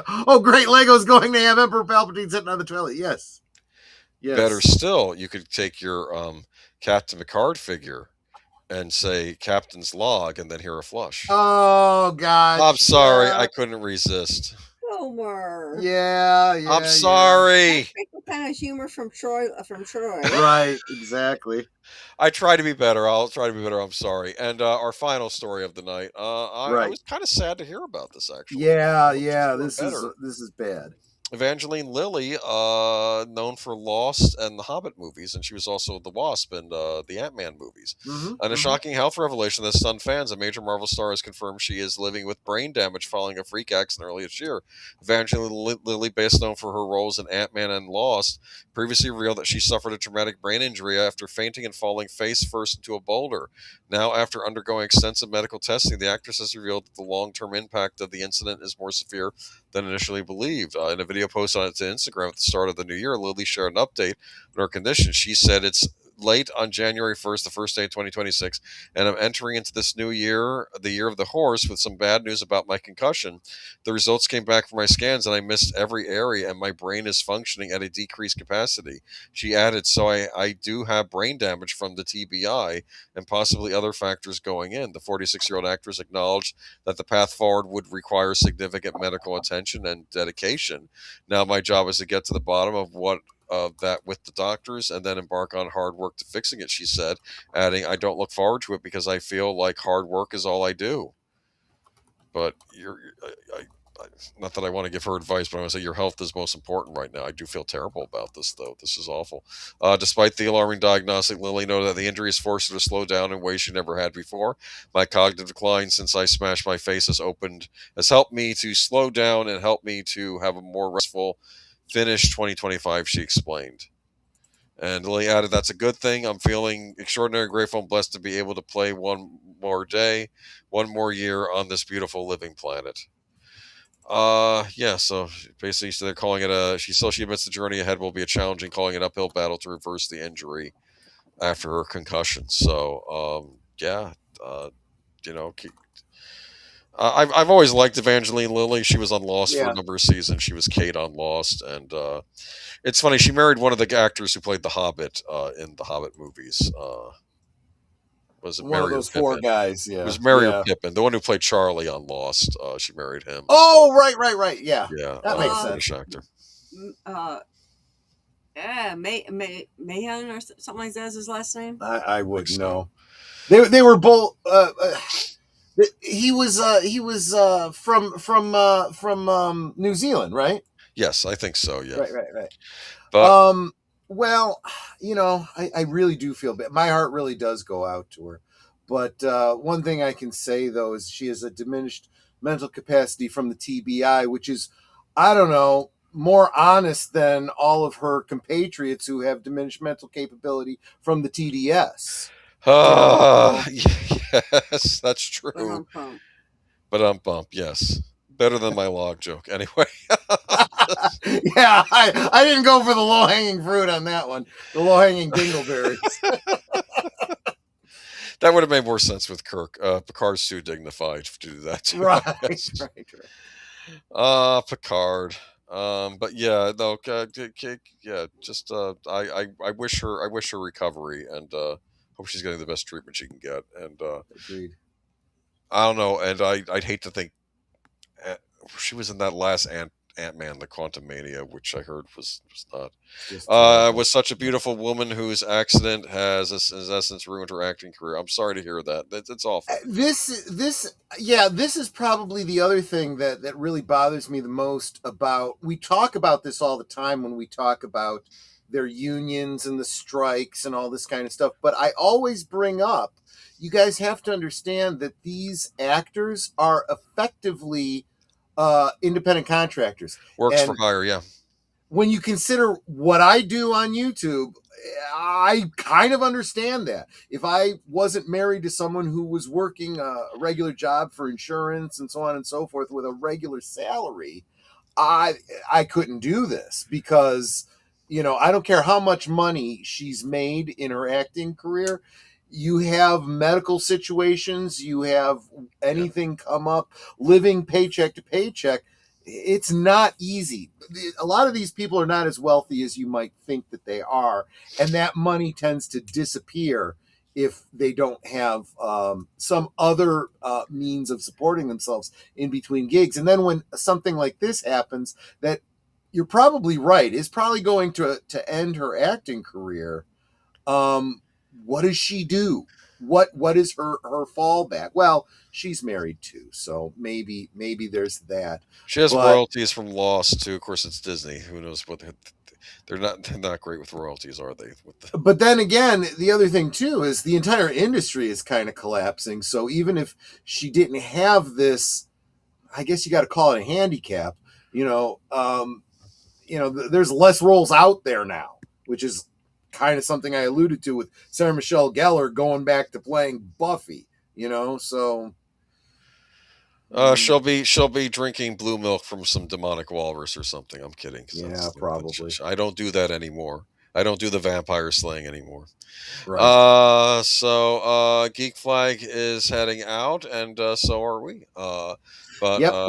C: Oh, great! Lego's going to have Emperor Palpatine sitting on the toilet. Yes.
B: Better
C: Yes.
B: still, you could take your Captain Picard figure and say Captain's log and then hear a flush.
C: Oh gosh.
B: I'm sorry,
C: Yeah.
B: I couldn't resist.
D: Homer.
C: Yeah.
B: I'm sorry.
D: What kind of humor from Troy?
C: Right. Exactly.
B: I try to be better. I'll try to be better. I'm sorry. And our final story of the night. I
C: Right.
B: was kind of sad to hear about this actually.
C: Yeah.
B: Hope she's
C: Yeah.
B: doing
C: This
B: better.
C: is bad.
B: Evangeline Lilly, known for Lost and the Hobbit movies, and she was also the Wasp and the Ant-Man movies.
C: Mm-hmm,
B: And a
C: mm-hmm.
B: shocking health revelation that stunned fans. A major Marvel star has confirmed she is living with brain damage following a freak accident earlier this year. Evangeline Lilly, best known for her roles in Ant-Man and Lost, previously revealed that she suffered a traumatic brain injury after fainting and falling face first into a boulder. Now, after undergoing extensive medical testing, the actress has revealed that the long-term impact of the incident is more severe than initially believed. In a video posted on to Instagram at the start of the new year, Lily shared an update on her condition. She said, "It's late on January 1st, the first day of 2026, and I'm entering into this new year, the year of the horse, with some bad news about my concussion. The results came back from my scans, and I missed every area, and my brain is functioning at a decreased capacity." She added, "So I do have brain damage from the TBI and possibly other factors going in." The 46-year-old actress acknowledged that the path forward would require significant medical attention and dedication. "Now my job is to get to the bottom of that with the doctors and then embark on hard work to fixing it," she said, adding, "I don't look forward to it because I feel like hard work is all I do." But not that I want to give her advice, but I want to say your health is most important right now. I do feel terrible about this, though. This is awful. Despite the alarming diagnostic, Lily noted that the injury has forced her to slow down in ways she never had before. "My cognitive decline since I smashed my face has helped me to slow down and helped me to have a more restful finish 2025," she explained. And Lily added, "That's a good thing. I'm feeling extraordinarily grateful and blessed to be able to play one more day, one more year on this beautiful living planet." Yeah, so basically, so they're calling it she admits the journey ahead will be a challenging, calling it an uphill battle to reverse the injury after her concussion. So, yeah, you know, I've always liked Evangeline Lilly. She was on Lost for a
C: Yeah.
B: number of seasons. She was Kate on Lost, and it's funny. She married one of the actors who played the Hobbit in the Hobbit movies. Was it
C: One of
B: Merry or
C: those four
B: Pippin?
C: guys.
B: It
C: Yeah.
B: was Merry or
C: Yeah.
B: Pippin, the one who played Charlie on Lost. She married him.
C: Oh, right. Yeah.
B: Yeah,
C: That makes sense.
B: British actor.
D: Yeah, Mayhem or something like that is his last name.
C: I wouldn't
B: so.
C: know. They were both. He was from New Zealand, right?
B: Yes, I think so. Yeah,
C: Right.
B: but
C: Well, I really do feel bad. My heart really does go out to her. But one thing I can say though is she has a diminished mental capacity from the TBI, which is, I don't know, more honest than all of her compatriots who have diminished mental capability from the TDS.
B: Yes, that's true. But bump, yes. Better than my log joke. Anyway.
C: Yeah, I didn't go for the low-hanging fruit on that one. The low-hanging dingleberries.
B: That would have made more sense with Kirk. Picard's too dignified to do that too.
C: Right.
B: Picard. But yeah, no, yeah, just I wish her recovery, and hope she's getting the best treatment she can get. And
C: Agreed.
B: I don't know, and I'd hate to think she was in that last Ant-Man, the Quantumania, which I heard was not. Was such a beautiful woman whose accident has, in essence, ruined her acting career. I'm sorry to hear that. It's awful.
C: This is probably the other thing that really bothers me the most about. We talk about this all the time when we talk about their unions and the strikes and all this kind of stuff. But I always bring up, you guys have to understand that these actors are effectively independent contractors.
B: Works for hire, yeah.
C: When you consider what I do on YouTube, I kind of understand that. If I wasn't married to someone who was working a regular job for insurance and so on and so forth with a regular salary, I couldn't do this because, I don't care how much money she's made in her acting career. You have medical situations, you have anything come up, living paycheck to paycheck. It's not easy. A lot of these people are not as wealthy as you might think that they are. And that money tends to disappear if they don't have some other means of supporting themselves in between gigs. And then when something like this happens, that you're probably right, is probably going to end her acting career. What does she do? What is her fallback? Well, she's married too, so maybe there's that.
B: She has royalties from Lost too. Of course, it's Disney. Who knows what they're not great with royalties, are they?
C: But then again, the other thing too is the entire industry is kind of collapsing. So even if she didn't have this, I guess you got to call it a handicap. There's less roles out there now, which is kind of something I alluded to with Sarah Michelle Gellar going back to playing Buffy, so
B: she'll be drinking blue milk from some demonic walrus or something. I'm kidding.
C: Yeah, probably.
B: I don't do that anymore. I don't do the vampire slaying anymore.
C: Right.
B: So Geek Flag is heading out, and so are we. But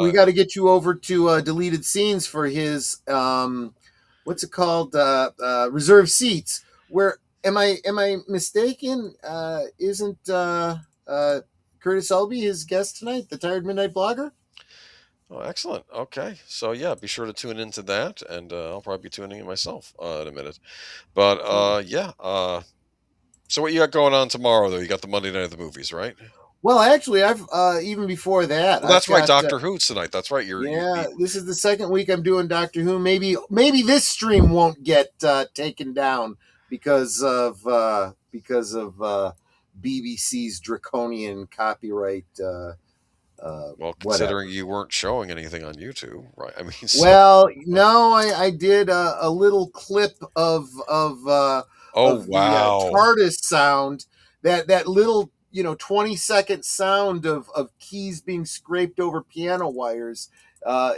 C: we got to get you over to Deleted Scenes for his what's it called? Reserved seats. Where am I mistaken? Isn't Curtis Elby his guest tonight, the Tired Midnight Blogger?
B: Oh, excellent. Okay. So yeah, be sure to tune into that, and I'll probably be tuning in myself in a minute. But so what you got going on tomorrow though? You got the Monday night of the movies, right?
C: Well, actually, I've even before that.
B: Well, that's right, Doctor Who's tonight. That's right.
C: This is the second week I'm doing Doctor Who. Maybe this stream won't get taken down because of BBC's draconian copyright.
B: Well, considering you weren't showing anything on YouTube, right? I mean,
C: well, no, I did a little clip of
B: wow,
C: the TARDIS sound, that little 20-second sound of keys being scraped over piano wires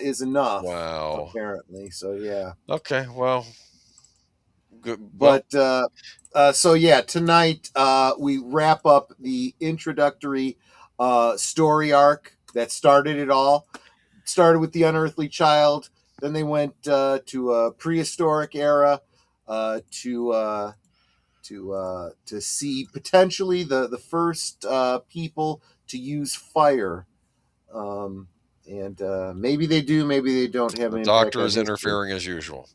C: is enough.
B: Wow,
C: apparently. So yeah.
B: Okay, well, good.
C: But so yeah, tonight we wrap up the introductory story arc that started it all. Started with the Unearthly Child, then they went to a prehistoric era to see potentially the first people to use fire. And maybe they do, maybe they don't have an impact.
B: Doctor is interfering as usual.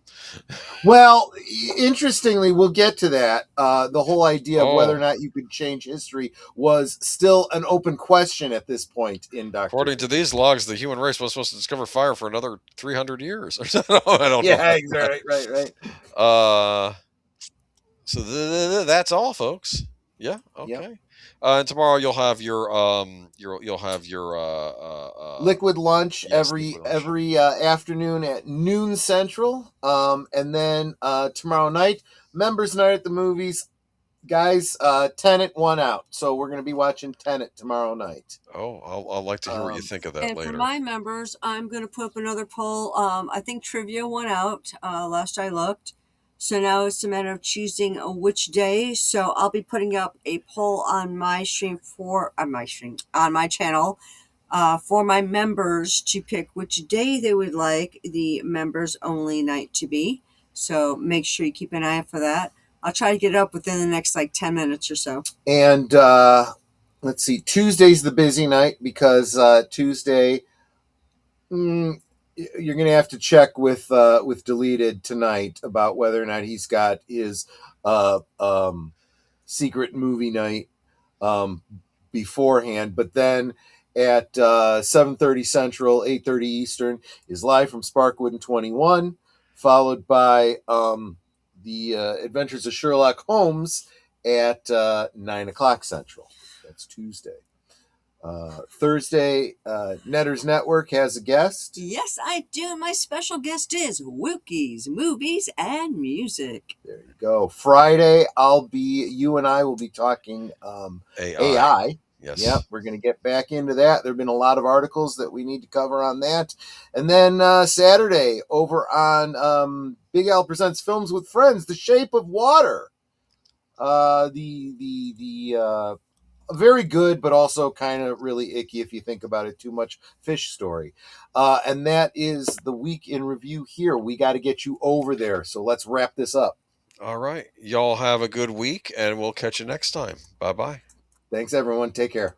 C: Well, interestingly, we'll get to that. The whole idea of whether or not you could change history was still an open question at this point in Doctor.
B: According to these logs, the human race was supposed to discover fire for another 300 years. I don't know.
C: Yeah, right.
B: So that's all, folks. Yeah. Okay.
C: Yep.
B: And tomorrow you'll have your
C: Liquid Lunch
B: yes, liquid lunch.
C: every afternoon at noon Central. And then tomorrow night, members night at the movies. Guys, Tenet won out, so we're going to be watching Tenet tomorrow night.
B: Oh, I'll like to hear what you think of that
D: And
B: later.
D: for my members, I'm going to put up another poll. I think trivia went out last I looked. So now it's a matter of choosing which day. So I'll be putting up a poll on my stream on my channel for my members to pick which day they would like the members only night to be. So make sure you keep an eye out for that. I'll try to get it up within the next 10 minutes or so.
C: And let's see, Tuesday's the busy night because Tuesday, you're going to have to check with Deleted tonight about whether or not he's got his secret movie night beforehand. But then at 7:30 Central, 8:30 Eastern is live from Sparkwood and 21, followed by the Adventures of Sherlock Holmes at 9 o'clock Central. That's Tuesday. Thursday, Netters Network has a guest.
D: Yes, I do. My special guest is Wookiees, Movies, and Music.
C: There you go. Friday, you and I will be talking AI.
B: Yes.
C: Yep, we're going to get back into that. There have been a lot of articles that we need to cover on that. And then Saturday, over on Big Al Presents Films with Friends, The Shape of Water. The very good, but also kind of really icky if you think about it too much fish story. And that is the week in review here. We got to get you over there. So let's wrap this up.
B: All right. Y'all have a good week, and we'll catch you next time. Bye-bye.
C: Thanks, everyone. Take care.